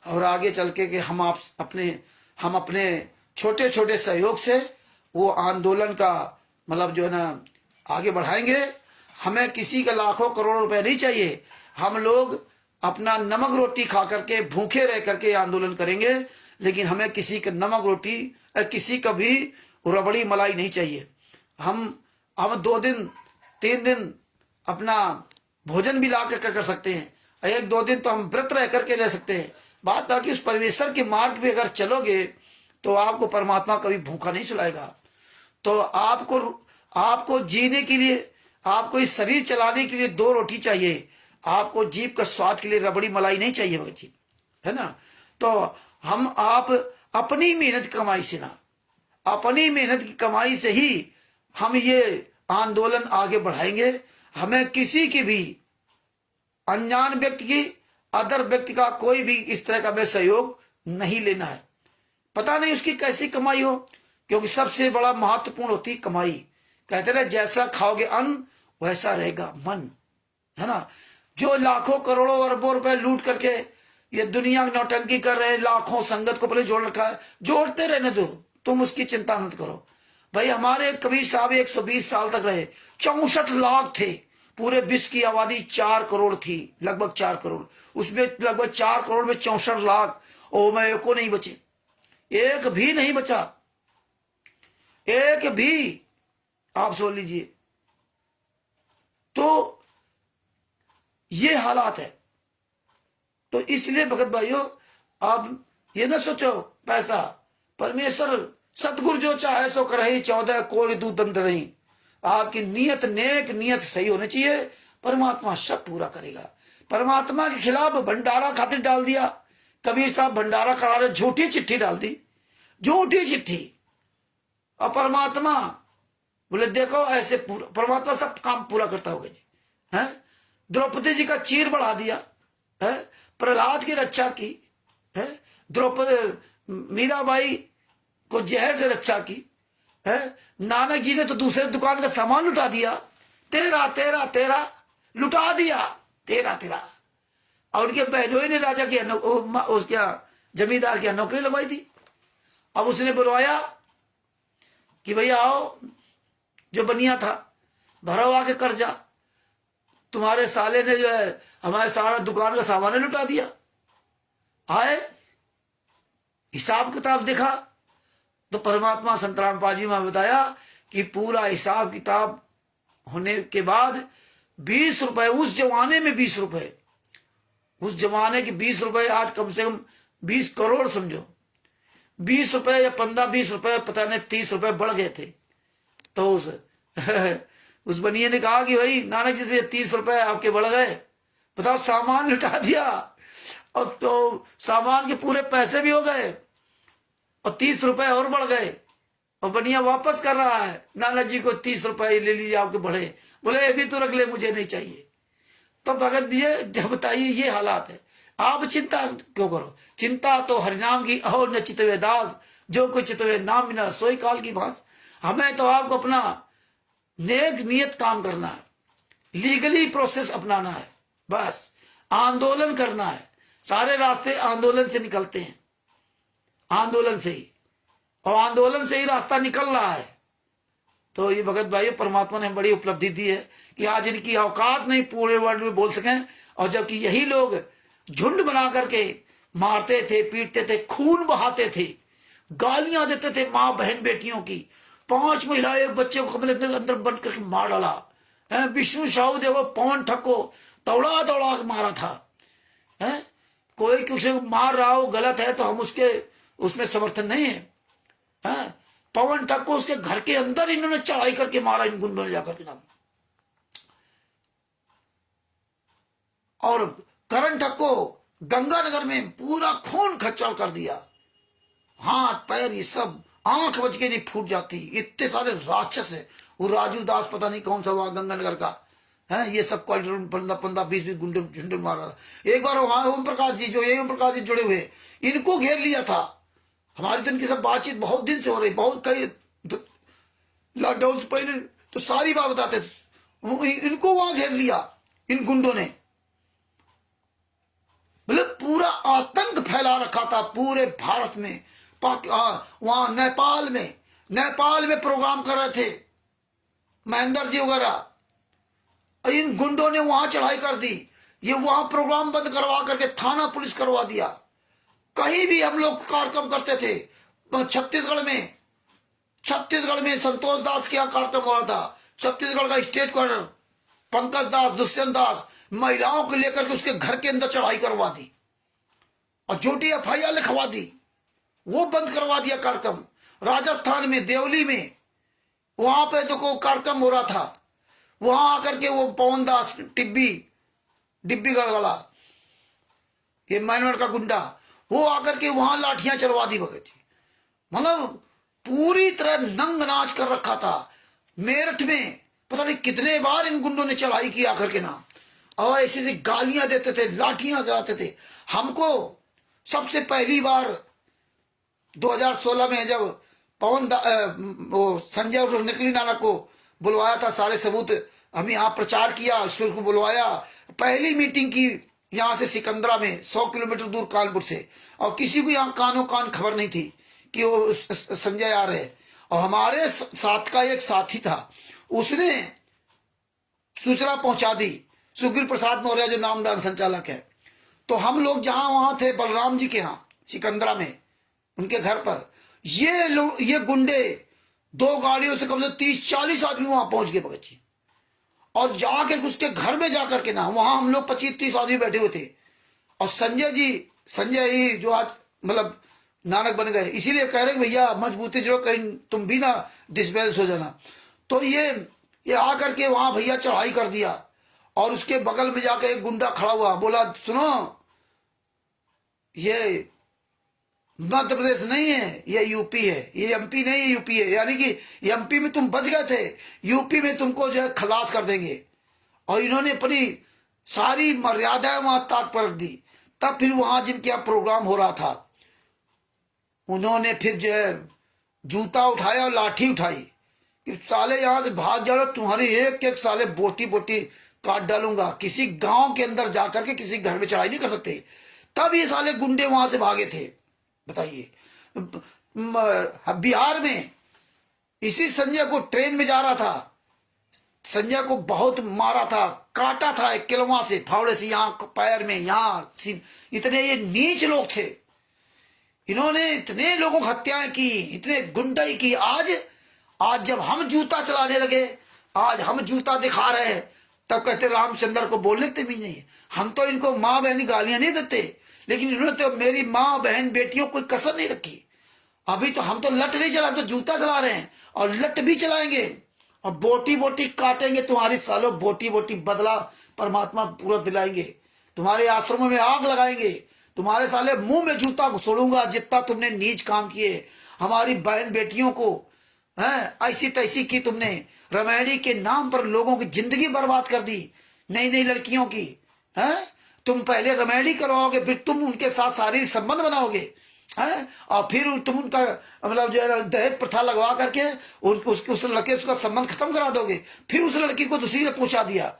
और आगे चल के हम अपने छोटे छोटे सहयोग से वो आंदोलन का मतलब जो है ना आगे बढ़ाएंगे। हमें किसी का लाखों करोड़ों रुपए नहीं चाहिए। हम लोग अपना नमक रोटी खा करके भूखे रह करके आंदोलन करेंगे, लेकिन हमें किसी का नमक रोटी किसी का भी रबड़ी मलाई नहीं चाहिए। हम 2 दिन 3 दिन अपना भोजन भी ला कर सकते हैं, 1-2 दिन तो हम व्रत रह करके ले सकते हैं। बात बाकी उस परमेश्वर के मार्ग पे अगर चलोगे तो आपको परमात्मा कभी भूखा नहीं सुलाएगा। तो आपको जीने के लिए, आपको इस शरीर चलाने के लिए 2 रोटी चाहिए। आपको जीभ का स्वाद के लिए रबड़ी मलाई नहीं चाहिए भगत जी, है ना। तो आप अपनी मेहनत कमाई से ना, अपनी मेहनत की कमाई से ही हम ये आंदोलन आगे बढ़ाएंगे। हमें किसी की भी अनजान व्यक्ति की, अदर व्यक्ति का कोई भी इस तरह का में सहयोग नहीं लेना है। पता नहीं उसकी कैसी कमाई हो, क्योंकि सबसे बड़ा महत्वपूर्ण होती है कमाई। कहते रहे जैसा खाओगे अन्न वैसा रहेगा मन, है ना। जो लाखों करोड़ों अरबों रुपए लूट करके ये दुनिया नौटंकी कर रहे, लाखों संगत को पहले जोड़ रखा है, जोड़ते रहने दो, तुम उसकी चिंता मत करो। भाई हमारे कबीर साहब 120 साल तक रहे, 64 लाख थे। पूरे विश्व की आबादी 4 करोड़ थी, लगभग 4 करोड़, उसमें लगभग 4 करोड़ में 64 लाख ओ मैं एको नहीं बचे, एक भी नहीं बचा, एक भी। आप सोच लीजिए। तो ये हालात है। तो इसलिए भगत भाइयों अब ये ना सोचो पैसा, परमेश्वर सतगुरु जो चाहे सो करे, 14 कोई दूध दम नहीं। आपकी नीयत नेक, नीयत सही होनी चाहिए, परमात्मा सब पूरा करेगा। परमात्मा के खिलाफ भंडारा खातिर डाल दिया, कबीर साहब भंडारा करा रहे, झूठी चिट्ठी डाल दी, झूठी चिट्ठी। और परमात्मा बोले देखो ऐसे परमात्मा सब काम पूरा करता होगा जी, है। द्रौपदी जी का चीर बढ़ा दिया है, प्रहलाद की रक्षा की है, द्रौपदी मीराबाई को जहर से रक्षा की है, नानक जी ने तो दूसरे दुकान का सामान लुटा दिया, तेरा लुटा दिया, तेरा। और उनके बहनों ने राजा के उसका जमींदार की नौकरी लगवाई थी। अब उसने बुलवाया कि भैया आओ, जो बनिया था भरा हुआ के कर्जा, तुम्हारे साले ने जो है हमारे सारा दुकान का सामान लुटा दिया। आए, हिसाब किताब देखा तो परमात्मा संतराम पाजी में बताया कि पूरा हिसाब किताब होने के बाद 20 रुपए, उस जमाने में 20 रुपए, उस जमाने के 20 रुपए आज कम से कम 20 करोड़ समझो। 20 रुपए या 15-20 रुपए, पता नहीं 30 रुपए बढ़ गए थे। तो उस बनिए ने कहा कि भाई नानक जी से 30 रुपए आपके बढ़ गए, बताओ सामान लुटा दिया और तो सामान के पूरे पैसे भी हो गए और 30 रुपए और बढ़ गए। और बनिया वापस कर रहा है, नानक जी को 30 रुपए ले लीजिए आपके बढ़े। बोले ये भी तो रख ले, मुझे नहीं चाहिए। तो भगत ये बताइए, ये हालात है। आप चिंता क्यों करो? चिंता तो हरिनाम की अहो न चितवे दास, जो कोई चितवे नाम बिना सोई काल की भास। हमें तो आपको अपना नेक नियत काम करना है, लीगली प्रोसेस अपनाना है, बस आंदोलन करना है। सारे रास्ते आंदोलन से निकलते हैं, आंदोलन से ही, और आंदोलन से ही रास्ता निकल रहा है। तो ये भगत भाई परमात्मा ने बड़ी उपलब्धि दी है कि आज इनकी औकात नहीं पूरे वर्ल्ड में बोल सकें। और जबकि यही लोग झुंड बना करके मारते थे, पीटते थे, खून बहाते थे, गालियां देते थे माँ बहन बेटियों की। 5 महिलाएं एक बच्चे को कमरे के अंदर बंद करके मार डाला। विष्णु साहू देखो पवन ठक्को दौड़ा दौड़ा के मारा था। कोई किसी को मार रहा हो गलत है तो हम उसमें समर्थन नहीं है। पवन ठक्को उसके घर के अंदर इन्होंने चढ़ाई करके मारा, इन गुंडों ने जाकर के नाम। और करण ठक्को गंगानगर में पूरा खून खच्चड़ कर दिया, हाथ पैर ये सब, आंख बच के नहीं फूट जाती, इतने सारे राक्षस है। वो राजू दास पता नहीं कौन सा हुआ गंगानगर का है, ये सब 15-20 गुंडे झुंडे मार रहा था। एक बार वहां ओम प्रकाश जी, जो ये ओम प्रकाश जी जुड़े हुए, इनको घेर लिया था। हमारी तो इनकी सब बातचीत बहुत दिन से हो रही, बहुत कई लॉकडाउन से पहले तो सारी बात बताते थे। इनको वहां घेर लिया इन गुंडों ने, मतलब पूरा आतंक फैला रखा था पूरे भारत में। वहां नेपाल में प्रोग्राम कर रहे थे महेंद्र जी वगैरह, इन गुंडों ने वहां चढ़ाई कर दी। ये वहां प्रोग्राम बंद करवा करके थाना पुलिस करवा दिया। कहीं भी हम लोग कार्यक्रम करते थे, छत्तीसगढ़ में संतोष दास के यहाँ कार्यक्रम हो रहा था, छत्तीसगढ़ का स्टेट क्वार्टर, पंकज दास, दुष्यंत दास, महिलाओं को लेकर के उसके घर के अंदर चढ़ाई करवा दी और झूठी FIR लिखवा दी, वो बंद करवा दिया कार्यक्रम। राजस्थान में देवली में वहां पे देखो कार्यक्रम हो रहा था, वहां आकर के वो पवन दास डिब्बीगढ़ वाला, ये मैनवड़ का गुंडा, वो आकर के वहां लाठियां चलवा दी भगत जी। मतलब पूरी तरह नंग नाच कर रखा था। मेरठ में पता नहीं कितने बार इन गुंडों ने चढ़ाई की आकर के ना, और ऐसी गालियां देते थे, लाठियां जलाते थे। हमको सबसे पहली बार 2016 में जब वो संजय और निकली नानक को बुलवाया था, सारे सबूत हम यहाँ प्रचार किया, उसको बुलवाया। पहली मीटिंग की यहाँ से सिकंदरा में 100 किलोमीटर दूर कानपुर से, और किसी को यहाँ कानो कान खबर नहीं थी कि वो संजय आ रहे। और हमारे साथ का एक साथी था, उसने सूचना पहुंचा दी, सुखबीर प्रसाद मौर्य जो नामदान संचालक है। तो हम लोग जहां वहां थे बलराम जी के यहाँ सिकंदरा में, उनके घर पर ये गुंडे 2 गाड़ियों से कम से 30-40 आदमी वहां पहुंच गए भगत जी। और जाकर उसके घर में जाकर के ना, वहां हम लोग 25-30 आदमी बैठे हुए थे। और संजय ही जो आज मतलब नानक बन गए, इसीलिए कह रहे भैया मजबूती जो कहीं तुम भी ना डिसबैलेंस हो जाना। तो ये आकर के वहां भैया चढ़ाई कर दिया। और उसके बगल में जाकर एक गुंडा खड़ा हुआ, बोला सुनो ये मध्य प्रदेश नहीं है, ये यूपी है, ये MP नहीं है, यूपी है। यानी कि MP में तुम बच गए थे, यूपी में तुमको जो है खलास कर देंगे। और इन्होंने अपनी सारी मर्यादाएं वहां ताक पर रख दी। तब फिर वहां जिनके यहाँ प्रोग्राम हो रहा था, उन्होंने फिर जो है जूता उठाया और लाठी उठाई कि साले यहां से भाग जाओ, तुम्हारी एक एक साले बोटी बोटी काट डालूंगा। किसी गांव के अंदर जाकर के किसी घर में चढ़ाई नहीं कर सकते। तब ये साले गुंडे वहां से भागे थे। बताइए। बिहार में इसी संजय को ट्रेन में जा रहा था, संजय को बहुत मारा था, काटा था एक किलवा से, फावड़े से, यहाँ पैर में, यहाँ। इतने ये नीच लोग थे, इन्होंने इतने लोगों की हत्याएं की, इतने गुंडाई की। आज जब हम जूता चलाने लगे, आज हम जूता दिखा रहे हैं, तब कहते रामचंद्र को बोलने के भी नहीं। हम तो इनको माँ बहन गालियां नहीं देते, लेकिन इन्होंने तो मेरी माँ बहन बेटियों कोई कसर नहीं रखी। अभी तो हम तो लट नहीं चला, हम तो जूता चला रहे हैं और लट भी चलाएंगे और बोटी बोटी काटेंगे तुम्हारी सालों, बोटी बोटी बदला परमात्मा पूरा दिलाएंगे, तुम्हारे आश्रमों में आग लगाएंगे, तुम्हारे साले मुंह में जूता घुसड़ूंगा जितना तुमने नीच काम किए। हमारी बहन बेटियों को ऐसी तैसी की तुमने, रमैडी के नाम पर लोगों की जिंदगी बर्बाद कर दी, नई नई लड़कियों की। तुम पहले रमैडी करवाओगे, फिर तुम उनके साथ शारीरिक संबंध बनाओगे, और फिर तुम उनका मतलब जो है दहेज प्रथा लगवा करके उस लड़के उसका संबंध खत्म करा दोगे, फिर उस लड़की को दूसरी से पहुंचा दिया।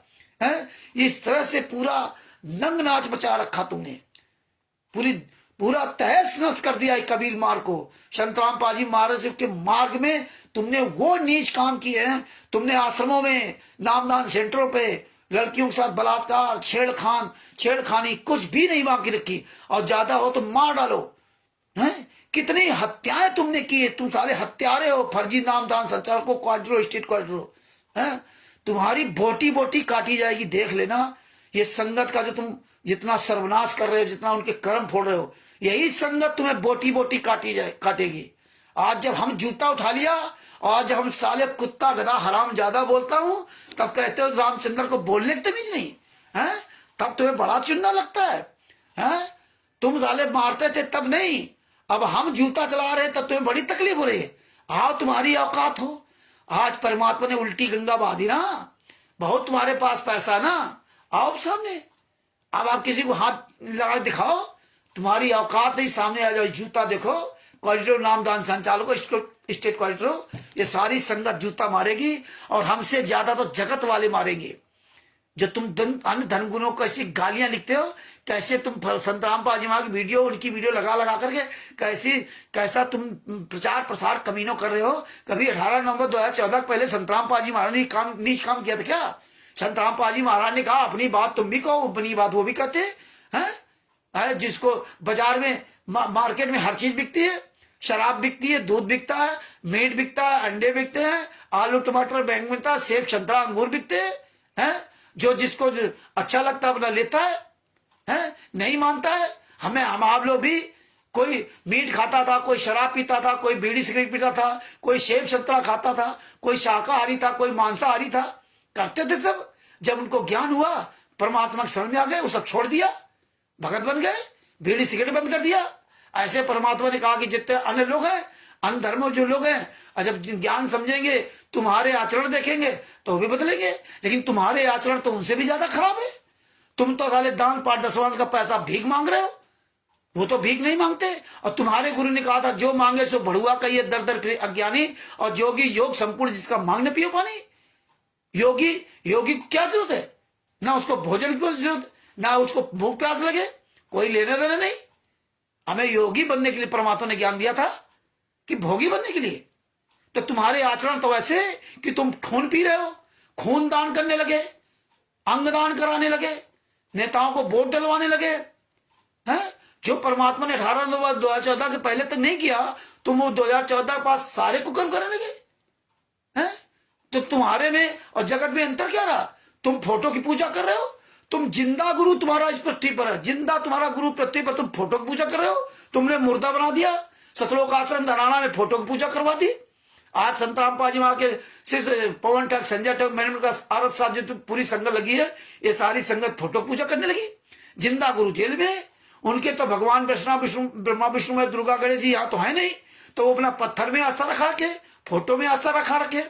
इस तरह से पूरा नंग नाच बचा रखा तुमने, पूरा तहस नहस कर दिया कबीर मार्ग को। संतराम पाजी महाराज के मार्ग में तुमने वो नीच काम किए हैं। तुमने आश्रमों में, नामदान सेंटरों पे लड़कियों के साथ बलात्कार, छेड़खानी कुछ भी नहीं बाकी रखी, और ज्यादा हो तो मार डालो। कितनी हत्याएं तुमने की है, तुम सारे हत्यारे हो, फर्जी नामदान संचालकों, क्वाड्रो स्टेट क्वाड्रो। तुम्हारी बोटी बोटी काटी जाएगी, देख लेना। ये संगत का जो तुम जितना सर्वनाश कर रहे हो, जितना उनके कर्म फोड़ रहे हो, यही संगत तुम्हें बोटी बोटी काटेगी। आज जब हम जूता उठा लिया, और आज जब हम साले कुत्ता गधा हराम ज्यादा बोलता हूं, तब कहते हो रामचंद्र को बोलने की तमीज नहीं है, तब तुम्हें बड़ा चुनना लगता है। तुम साले मारते थे तब नहीं, अब हम जूता चला रहे तब तुम्हें बड़ी तकलीफ हो रही है। आओ, तुम्हारी औकात हो। आज परमात्मा ने उल्टी गंगा बहा दी ना, बहुत तुम्हारे पास पैसा ना, आओ सामने। अब आप किसी को हाथ लगा दिखाओ, तुम्हारी औकात नहीं, सामने आ जाओ, जूता देखो। क्वालिटर नामदान संचालकों, स्टेट क्वालिटर, ये सारी संगत जूता मारेगी, और हमसे ज्यादा तो जगत वाले मारेंगे। जो तुम अन्य धन गुणों को ऐसी गालियां लिखते हो, कैसे तुम संतराम पाजी की वीडियो, उनकी वीडियो लगा लगा करके कैसा तुम प्रचार प्रसार कमीनों कर रहे हो। कभी 18 नवंबर 2014 पहले संतराम पाजी महाराज ने नीच काम किया था क्या? संतराम पाजी महाराज ने कहा अपनी बात तुम भी कहो, अपनी बात वो भी कहते हैं। जिसको बाजार में मार्केट में हर चीज बिकती है, शराब बिकती है, दूध बिकता है, मीट बिकता है, अंडे बिकते हैं, आलू टमाटर बैंगन बिकता है, सेब संतरा अंगूर बिकते हैं। जो जिसको अच्छा लगता है अपना लेता है, नहीं मानता है। हम आप लोग भी, कोई मीट खाता था, कोई शराब पीता था, कोई बीड़ी सिगरेट पीता था, कोई सेब संतरा खाता था, कोई शाकाहारी था, कोई मांसाहारी था, करते थे सब। जब उनको ज्ञान हुआ, परमात्मा के शरण में आ गए, वो सब छोड़ दिया, भगत बन गए, बीड़ी सिगरेट बंद कर दिया। ऐसे परमात्मा ने कहा कि जितने अन्य लोग हैं, अन्य धर्म जो लोग हैं, और जब ज्ञान समझेंगे, तुम्हारे आचरण देखेंगे तो भी बदलेंगे, लेकिन तुम्हारे आचरण तो उनसे भी ज्यादा खराब है। तुम तो साले दान पाठ दसवांश का पैसा भीख मांग रहे हो, वो तो भीख नहीं मांगते। और तुम्हारे गुरु ने कहा था जो मांगे सो बढ़ुआ कहिए, दर दर फिरे अज्ञानी, और योगी योग संपूर्ण जिसका मांग न पियो पानी। योगी को क्या जरूरत है? ना उसको भोजन की जरूरत, ना उसको भूख प्यास लगे, कोई लेने देने नहीं। हमें योगी बनने के लिए परमात्मा ने ज्ञान दिया था कि भोगी बनने के लिए। तो तुम्हारे आचरण तो ऐसे कि तुम खून पी रहे हो, खून दान करने लगे, अंग दान कराने लगे, नेताओं को वोट डलवाने लगे, हैं? जो परमात्मा ने 18 नवंबर 2014 के पहले तक नहीं किया, तुम वो 2014 के पास सारे को कर्म करने लगे, हैं? तो तुम्हारे में और जगत में अंतर क्या रहा? तुम फोटो की पूजा कर रहे हो, तुम जिंदा गुरु तुम्हारा इस पृथ्वी पर है, जिंदा तुम्हारा गुरु पृथ्वी पर, तुम फोटो की पूजा कर रहे हो। तुमने मुर्दा बना दिया, सतलोक आश्रम धराना में फोटो की पूजा करवा दी। आज संतराम पाजी वहां के शिष्य पवन ठग, संजय ठग, मैंने आरस साथ जो पूरी संगत लगी है, ये सारी संगत फोटो की पूजा करने लगी। जिंदा गुरु जेल में, उनके तो भगवान ब्रह्मा विष्णु में दुर्गा गणेश जी यहाँ तो है नहीं, तो वो अपना पत्थर में आस्था रखा रखे, फोटो में आस्था रखा रखे।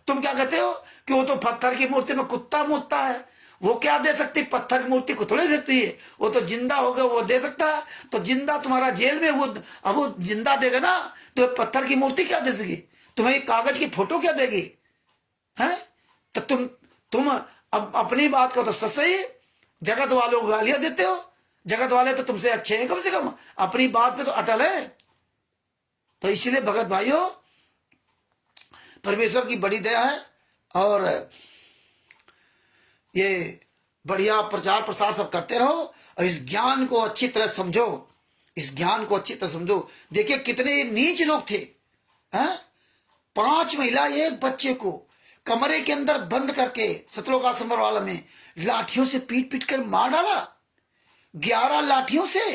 तुम क्या कहते हो कि वो तो पत्थर की मूर्ति में कुत्ता मूर्ता है, वो क्या दे सकती? पत्थर की मूर्ति को थोड़ी सकती है, वो तो जिंदा हो गया, वो दे सकता है। तो जिंदा तुम्हारा जेल में, वो अब वो जिंदा देगा ना, तो पत्थर की मूर्ति क्या दे सकेगी? तुम्हें कागज की फोटो क्या देगी? हैं? तो तुम अब अपनी बात का तो सच सही, जगत वालों को गालियां देते हो, जगत वाले तो तुमसे अच्छे हैं, कम से कम अपनी बात पे तो अटल है। तो इसीलिए भगत भाइयों, परमेश्वर की बड़ी दया है और ये बढ़िया प्रचार प्रसार सब करते रहो और इस ज्ञान को अच्छी तरह समझो, इस ज्ञान को अच्छी तरह समझो। देखिए कितने नीच लोग थे, हैं? 5 महिला एक बच्चे को कमरे के अंदर बंद करके सतलोक आश्रम वाला में लाठियों से पीट पीट कर मार डाला, 11 लाठियों से।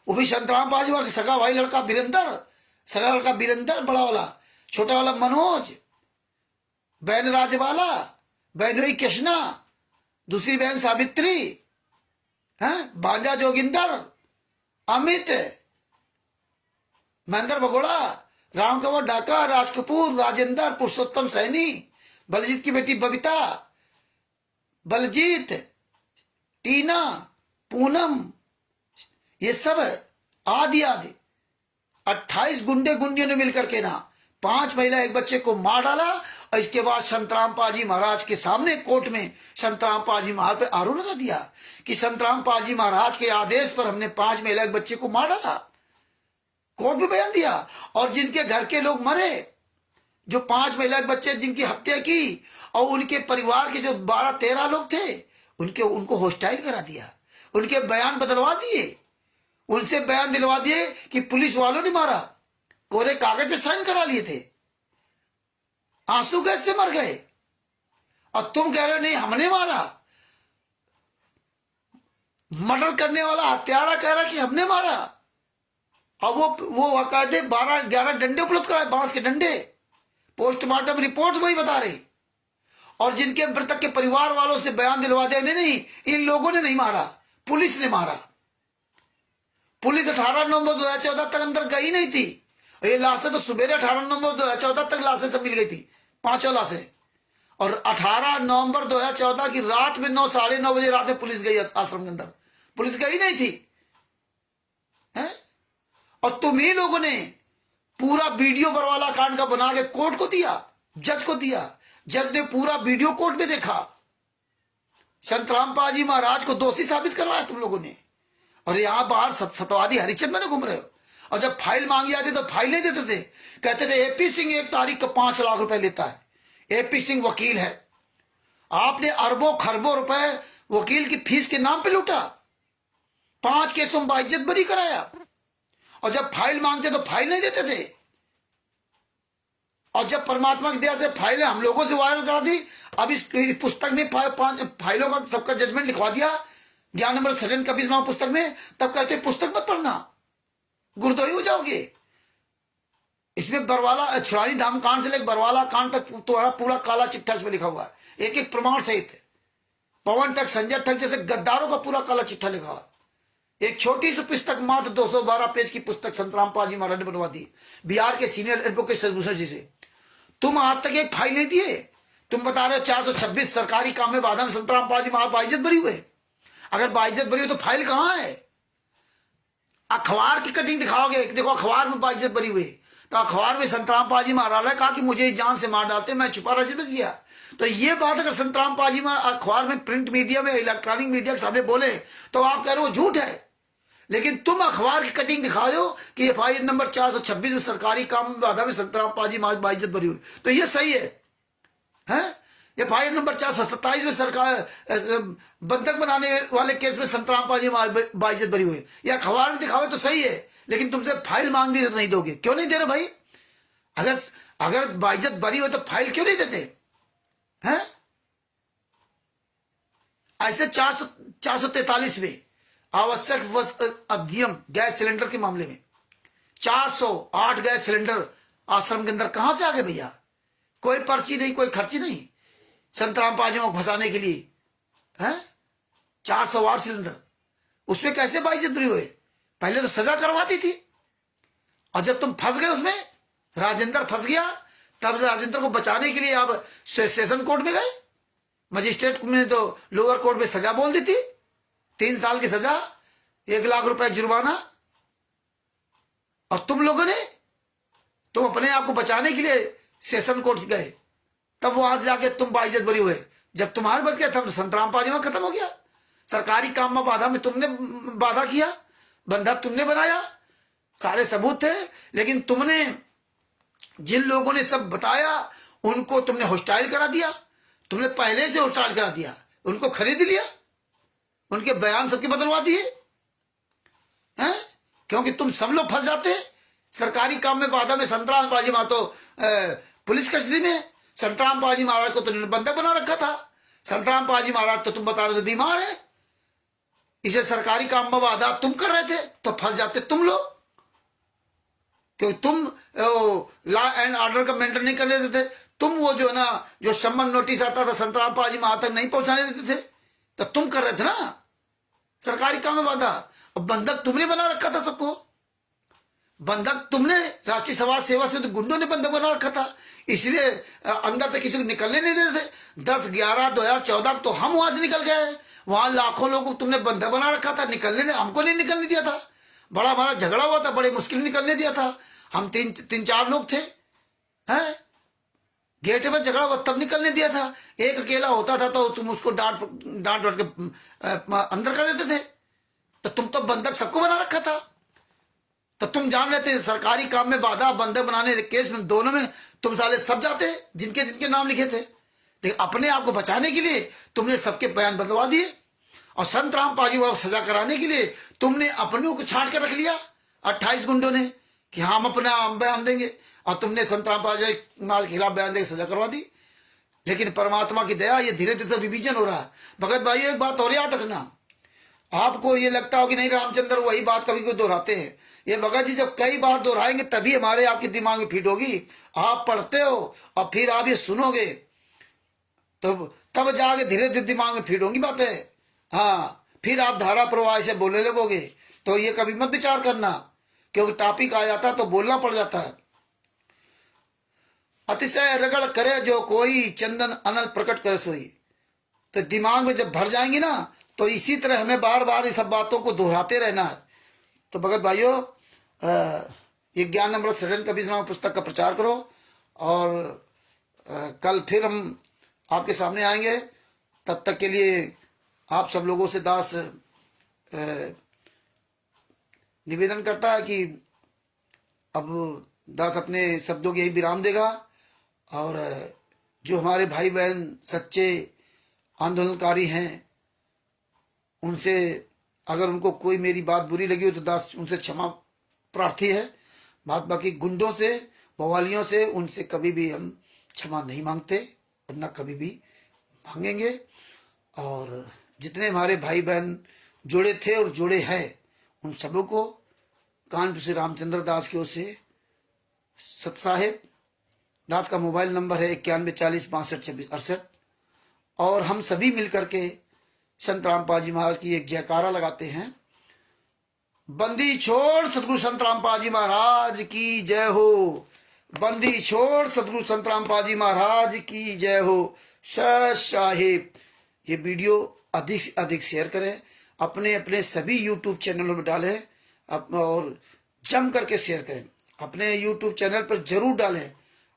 वो भी संतराम बाजवा का सगा भाई लड़का वीरेंद्र, सगा लड़का वीरेंद्र, बड़ा वाला, छोटा वाला मनोज, बहन राजबाला, बहन हुई कृष्णा, दूसरी बहन सावित्री, हैं? भांजा जोगिंदर, अमित, महेंद्र भगोड़ा, राम कंवर डाका, राज कपूर, राजेंद्र, पुरुषोत्तम सैनी, बलजीत की बेटी बबीता, बलजीत, टीना, पूनम, ये सब आदि आदि 28 गुंडे गुंडियों ने मिलकर के ना 5 महिला एक बच्चे को मार डाला। और इसके बाद संतराम पाजी महाराज के सामने कोर्ट में संतराम पाजी महाराज पे आरोप लगा दिया कि संतराम पाजी महाराज के आदेश पर हमने 5 महिला एक बच्चे को मार डाला। कोर्ट में बयान दिया। और जिनके घर के लोग मरे, जो 5 महिला एक बच्चे जिनकी हत्या की, और उनके परिवार के जो 12-13 लोग थे, उनको हॉस्टाइल करा दिया, उनके बयान बदलवा दिए, उनसे बयान दिलवा दिए कि पुलिस वालों ने मारा, कोरे कागज पे साइन करा लिए थे, आंसू गैस से मर गए। और तुम कह रहे हो नहीं हमने मारा। मर्डर करने वाला हत्यारा कह रहा कि हमने मारा। और वो बाकायदे 12-11 डंडे उपलब्ध कराए, बांस के डंडे। पोस्टमार्टम रिपोर्ट वही बता रही। और जिनके मृतक के परिवार वालों से बयान दिलवा दे, नहीं इन लोगों ने नहीं मारा, पुलिस ने मारा। पुलिस 18 नवंबर 2014 तक अंदर गई नहीं थी। ये लाशें तो सुबह 18 नवंबर 2014 तक लाशें सब मिल गई थी, 5 लाशें। और 18 नवंबर 2014 की रात में 9-9:30 बजे रात में पुलिस गई आश्रम के अंदर, पुलिस गई नहीं थी, है? और तुम ही लोगों ने पूरा वीडियो बरवाला कांड का बना के कोर्ट को दिया, जज को दिया। जज ने पूरा वीडियो कोर्ट में देखा, संतराम पाजी महाराज को दोषी साबित करवाया तुम लोगों ने। और यहां बाहर सतवादी हरिचंद में घूम रहे हो। और जब फाइल मांगी जाती तो फाइल नहीं देते थे, कहते थे एपी सिंह 1 तारीख को 5 लाख रुपए लेता है। एपी सिंह वकील है, आपने अरबों खरबों रुपए वकील की फीस के नाम पे लूटा, 5 केसों में बाइज्जत बरी कराया। और जब फाइल मांगते तो फाइल नहीं देते थे। और जब परमात्मा की दया से फाइलें हम लोगों से वायरल करा दी, अब इस पुस्तक में 5 फाइलों का सबका जजमेंट लिखवा दिया, ज्ञान नंबर 7 का 20वां पुस्तक में। तब कहते पुस्तक मत पढ़ना, गुरुद्रोही हो जाओगे। इसमें बरवाला छुरानी धाम कांड से लेकर बरवाला कांड तक तुम्हारा पूरा काला चिट्ठा इसमें लिखा हुआ है, एक एक प्रमाण सहित। पवन तक, संजय तक जैसे गद्दारों का पूरा काला चिट्ठा लिखा हुआ। एक छोटी सी पुस्तक, मात्र 212 पेज की पुस्तक संतराम पाजी महाराज ने बनवा दी, बिहार के सीनियर एडवोकेट सदभूषण जी से। तुम आज तक एक फाइल नहीं दिए। तुम बता रहे हो 426 सरकारी काम में बाधा में संतराम पाजी महाराज बाइज्जत बरी हुए। अगर बाइज्जत बरी हो तो फाइल कहां है? अखबार की कटिंग दिखाओगे, देखो अखबार में बाइज्जत बरी हुई। तो अखबार में संतराम पाजी महाराज ने कहा कि मुझे जान से मार डालते, मैं छुपा रह गया। तो ये बात अगर संतराम पाजी महाराज अखबार में, प्रिंट मीडिया में, इलेक्ट्रॉनिक मीडिया के सामने बोले तो आप कह रहे हो झूठ है। लेकिन तुम अखबार की कटिंग दिखा दो कि एफआईआर नंबर 426 में सरकारी काम में बाधा में संतराम पाजी महाराज बाइज्जत बरी हुई, तो ये सही है, हैं? एफआईआर नंबर 427 में सरकार बंधक बनाने वाले केस में संतराम पाजी बाइज्जत बरी हुई, या अखबार में दिखावे तो सही है। लेकिन तुमसे फाइल मांग दी तो नहीं दोगे, क्यों नहीं दे रहे भाई? अगर बाइज्जत बरी हो तो फाइल क्यों नहीं देते हैं? ऐसे 443 में आवश्यक अधिनियम गैस सिलेंडर के मामले में 408 गैस सिलेंडर आश्रम के अंदर कहां से आ गए भैया? कोई पर्ची नहीं, कोई खर्ची नहीं संतराम पाजी को फंसाने के लिए, है? 408 सिलेंडर, उसमें कैसे बाइज्जत बरी हुए? पहले तो सजा करवाती थी, और जब तुम फंस गए उसमें, राजेंद्र फंस गया, तब राजेंद्र को बचाने के लिए आप सेशन कोर्ट में गए। मजिस्ट्रेट ने तो लोअर कोर्ट में सजा बोल दी थी, 3 साल की सजा, 1 लाख रुपए जुर्माना। और तुम लोगों ने, तुम अपने आप को बचाने के लिए सेशन कोर्ट गए, तब वहां से जाके तुम बाइज्जत बरी हुए। जब तुम्हारे बच गया तब तो संतराम पाजी में खत्म हो गया। सरकारी काम में बाधा में तुमने बाधा किया, बंधक तुमने बनाया, सारे सबूत थे, लेकिन तुमने जिन लोगों ने सब बताया उनको तुमने हॉस्टाइल करा दिया, तुमने पहले से हॉस्टाइल करा दिया, उनको खरीद लिया, उनके बयान सबके बदलवा दिए हैं, क्योंकि तुम सब लोग फंस जाते। सरकारी काम में बाधा में संतराम पाजी महाराज तो पुलिस कस्टडी में, संतराम पाजी महाराज को तुमने बंधक बना रखा था, संतराम पाजी महाराज तो तुम बता रहे थे बीमार है, इसे सरकारी काम में बाधा तुम कर रहे थे, तो फंस जाते तुम लोग, क्योंकि तुम लॉ एंड ऑर्डर का मेंटेन नहीं करने देते। तुम वो जो ना जो सम्मन नोटिस आता था संतराम पाजी महाराज तक नहीं पहुंचाने देते थे, तो तुम कर रहे थे ना सरकारी काम में बाधा। अब बंधक तुमने बना रखा था सबको, बंधक तुमने राष्ट्रीय समाज सेवा से तो गुंडों ने बंधक बना रखा था, इसलिए अंदर तक किसी को निकलने नहीं देते थे। 10/11/2014 तो हम वहां से निकल गए, वहां लाखों लोगों को तुमने बंधक बना रखा था, निकलने हमको नहीं निकलने दिया था, बड़ा हमारा झगड़ा हुआ था, बड़े मुश्किल निकलने दिया था। हम तीन चार लोग थे, हैं, गेट में झगड़ा हुआ तब निकलने दिया था। एक अकेला होता था तो तुम उसको डांट के अंदर कर देते थे, तो तुम तो बंधक सबको बना रखा था। तो तुम जान रहे थे सरकारी काम में बाधा बंधक बनाने केस में दोनों में तुम साले सब जाते जिनके जिनके नाम लिखे थे, लेकिन अपने आप को बचाने के लिए तुमने सबके बयान बदलवा दिए, और संतराम पाजी को सजा कराने के लिए तुमने अपनों को छांट कर रख लिया 28 गुंडों ने कि हम अपना बयान देंगे, और तुमने संतराम पाजी के खिलाफ बयान देकर सजा करवा दी। लेकिन परमात्मा की दया ये धीरे धीरे विभाजन हो रहा है। भगत भाई एक बात और याद रखना, आपको ये लगता हो कि नहीं रामचंद्र वही बात कभी कोई दोहराते हैं, ये भगत जी जब कई बार दोहराएंगे तभी हमारे आपके दिमाग में फिट होगी। आप पढ़ते हो और फिर आप ये सुनोगे तो तब जाके धीरे धीरे दिमाग में फिट होंगी बातें। हाँ, फिर आप धारा प्रवाह से बोलने लगोगे, तो ये कभी मत विचार करना, क्योंकि टॉपिक आ जाता तो बोलना पड़ जाता है। अतिशय रगड़ करे जो कोई, चंदन अनल प्रकट करे सोई। तो दिमाग में जब भर जाएंगी ना, तो इसी तरह हमें बार बार इस सब बातों को दोहराते रहना है। तो भगत भाइयों, ये ज्ञान अमृत सृजन कबीरनामा पुस्तक का प्रचार करो, और कल फिर हम आपके सामने आएंगे। तब तक के लिए आप सब लोगों से दास निवेदन करता है कि अब दास अपने शब्दों के यही विराम देगा, और जो हमारे भाई बहन सच्चे आंदोलनकारी हैं उनसे अगर उनको कोई मेरी बात बुरी लगी हो तो दास उनसे क्षमा प्रार्थी है। बाकी गुंडों से, बवालियों से, उनसे कभी भी हम क्षमा नहीं मांगते और न कभी भी मांगेंगे। और जितने हमारे भाई बहन जुड़े थे और जुड़े हैं उन सबों को कानपुर से रामचंद्र दास की ओर से सत साहेब। दास का मोबाइल नंबर है 9140652668। और हम सभी मिलकर के संत रामपाल जी महाराज की एक जयकारा लगाते हैं। बंदी छोड़ सतगुरु संत रामपाल जी महाराज की जय हो, बंदी छोड़ सतगुरु संत रामपाल जी महाराज की जय हो। साहिब, ये वीडियो अधिक से अधिक शेयर करें, अपने अपने सभी यूट्यूब चैनलों में डालें, और जम करके शेयर करें। अपने यूट्यूब चैनल पर जरूर डालें।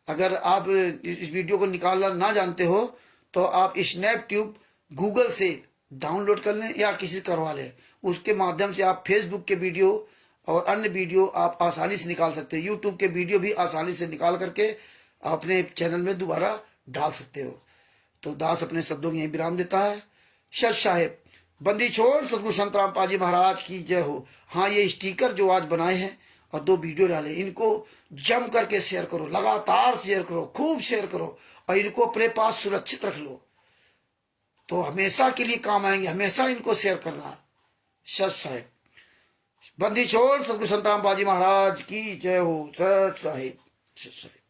अगर आप इस वीडियो को निकालना ना जानते हो तो आप स्नैप ट्यूब गूगल से डाउनलोड कर लें या किसी से करवा लें, उसके माध्यम से आप फेसबुक के वीडियो और अन्य वीडियो आप आसानी से निकाल सकते हो। यूट्यूब के वीडियो भी आसानी से निकाल करके अपने चैनल में दोबारा डाल सकते हो। तो दास अपने शब्दों की यही विराम देता है। सत साहेब, बंदी छोड़ सतगुरु संत रामपाल जी महाराज की जय हो। हाँ, ये स्टिकर जो आज बनाए हैं और 2 वीडियो डाले, इनको जम करके शेयर करो, लगातार शेयर करो, खूब शेयर करो, और इनको अपने पास सुरक्षित रख लो, तो हमेशा के लिए काम आएंगे। हमेशा इनको शेयर करना। सत साहेब, बंदी छोड़ सतगुरु संत रामपाल जी महाराज की जय हो। सत साहेब, सत साहेब।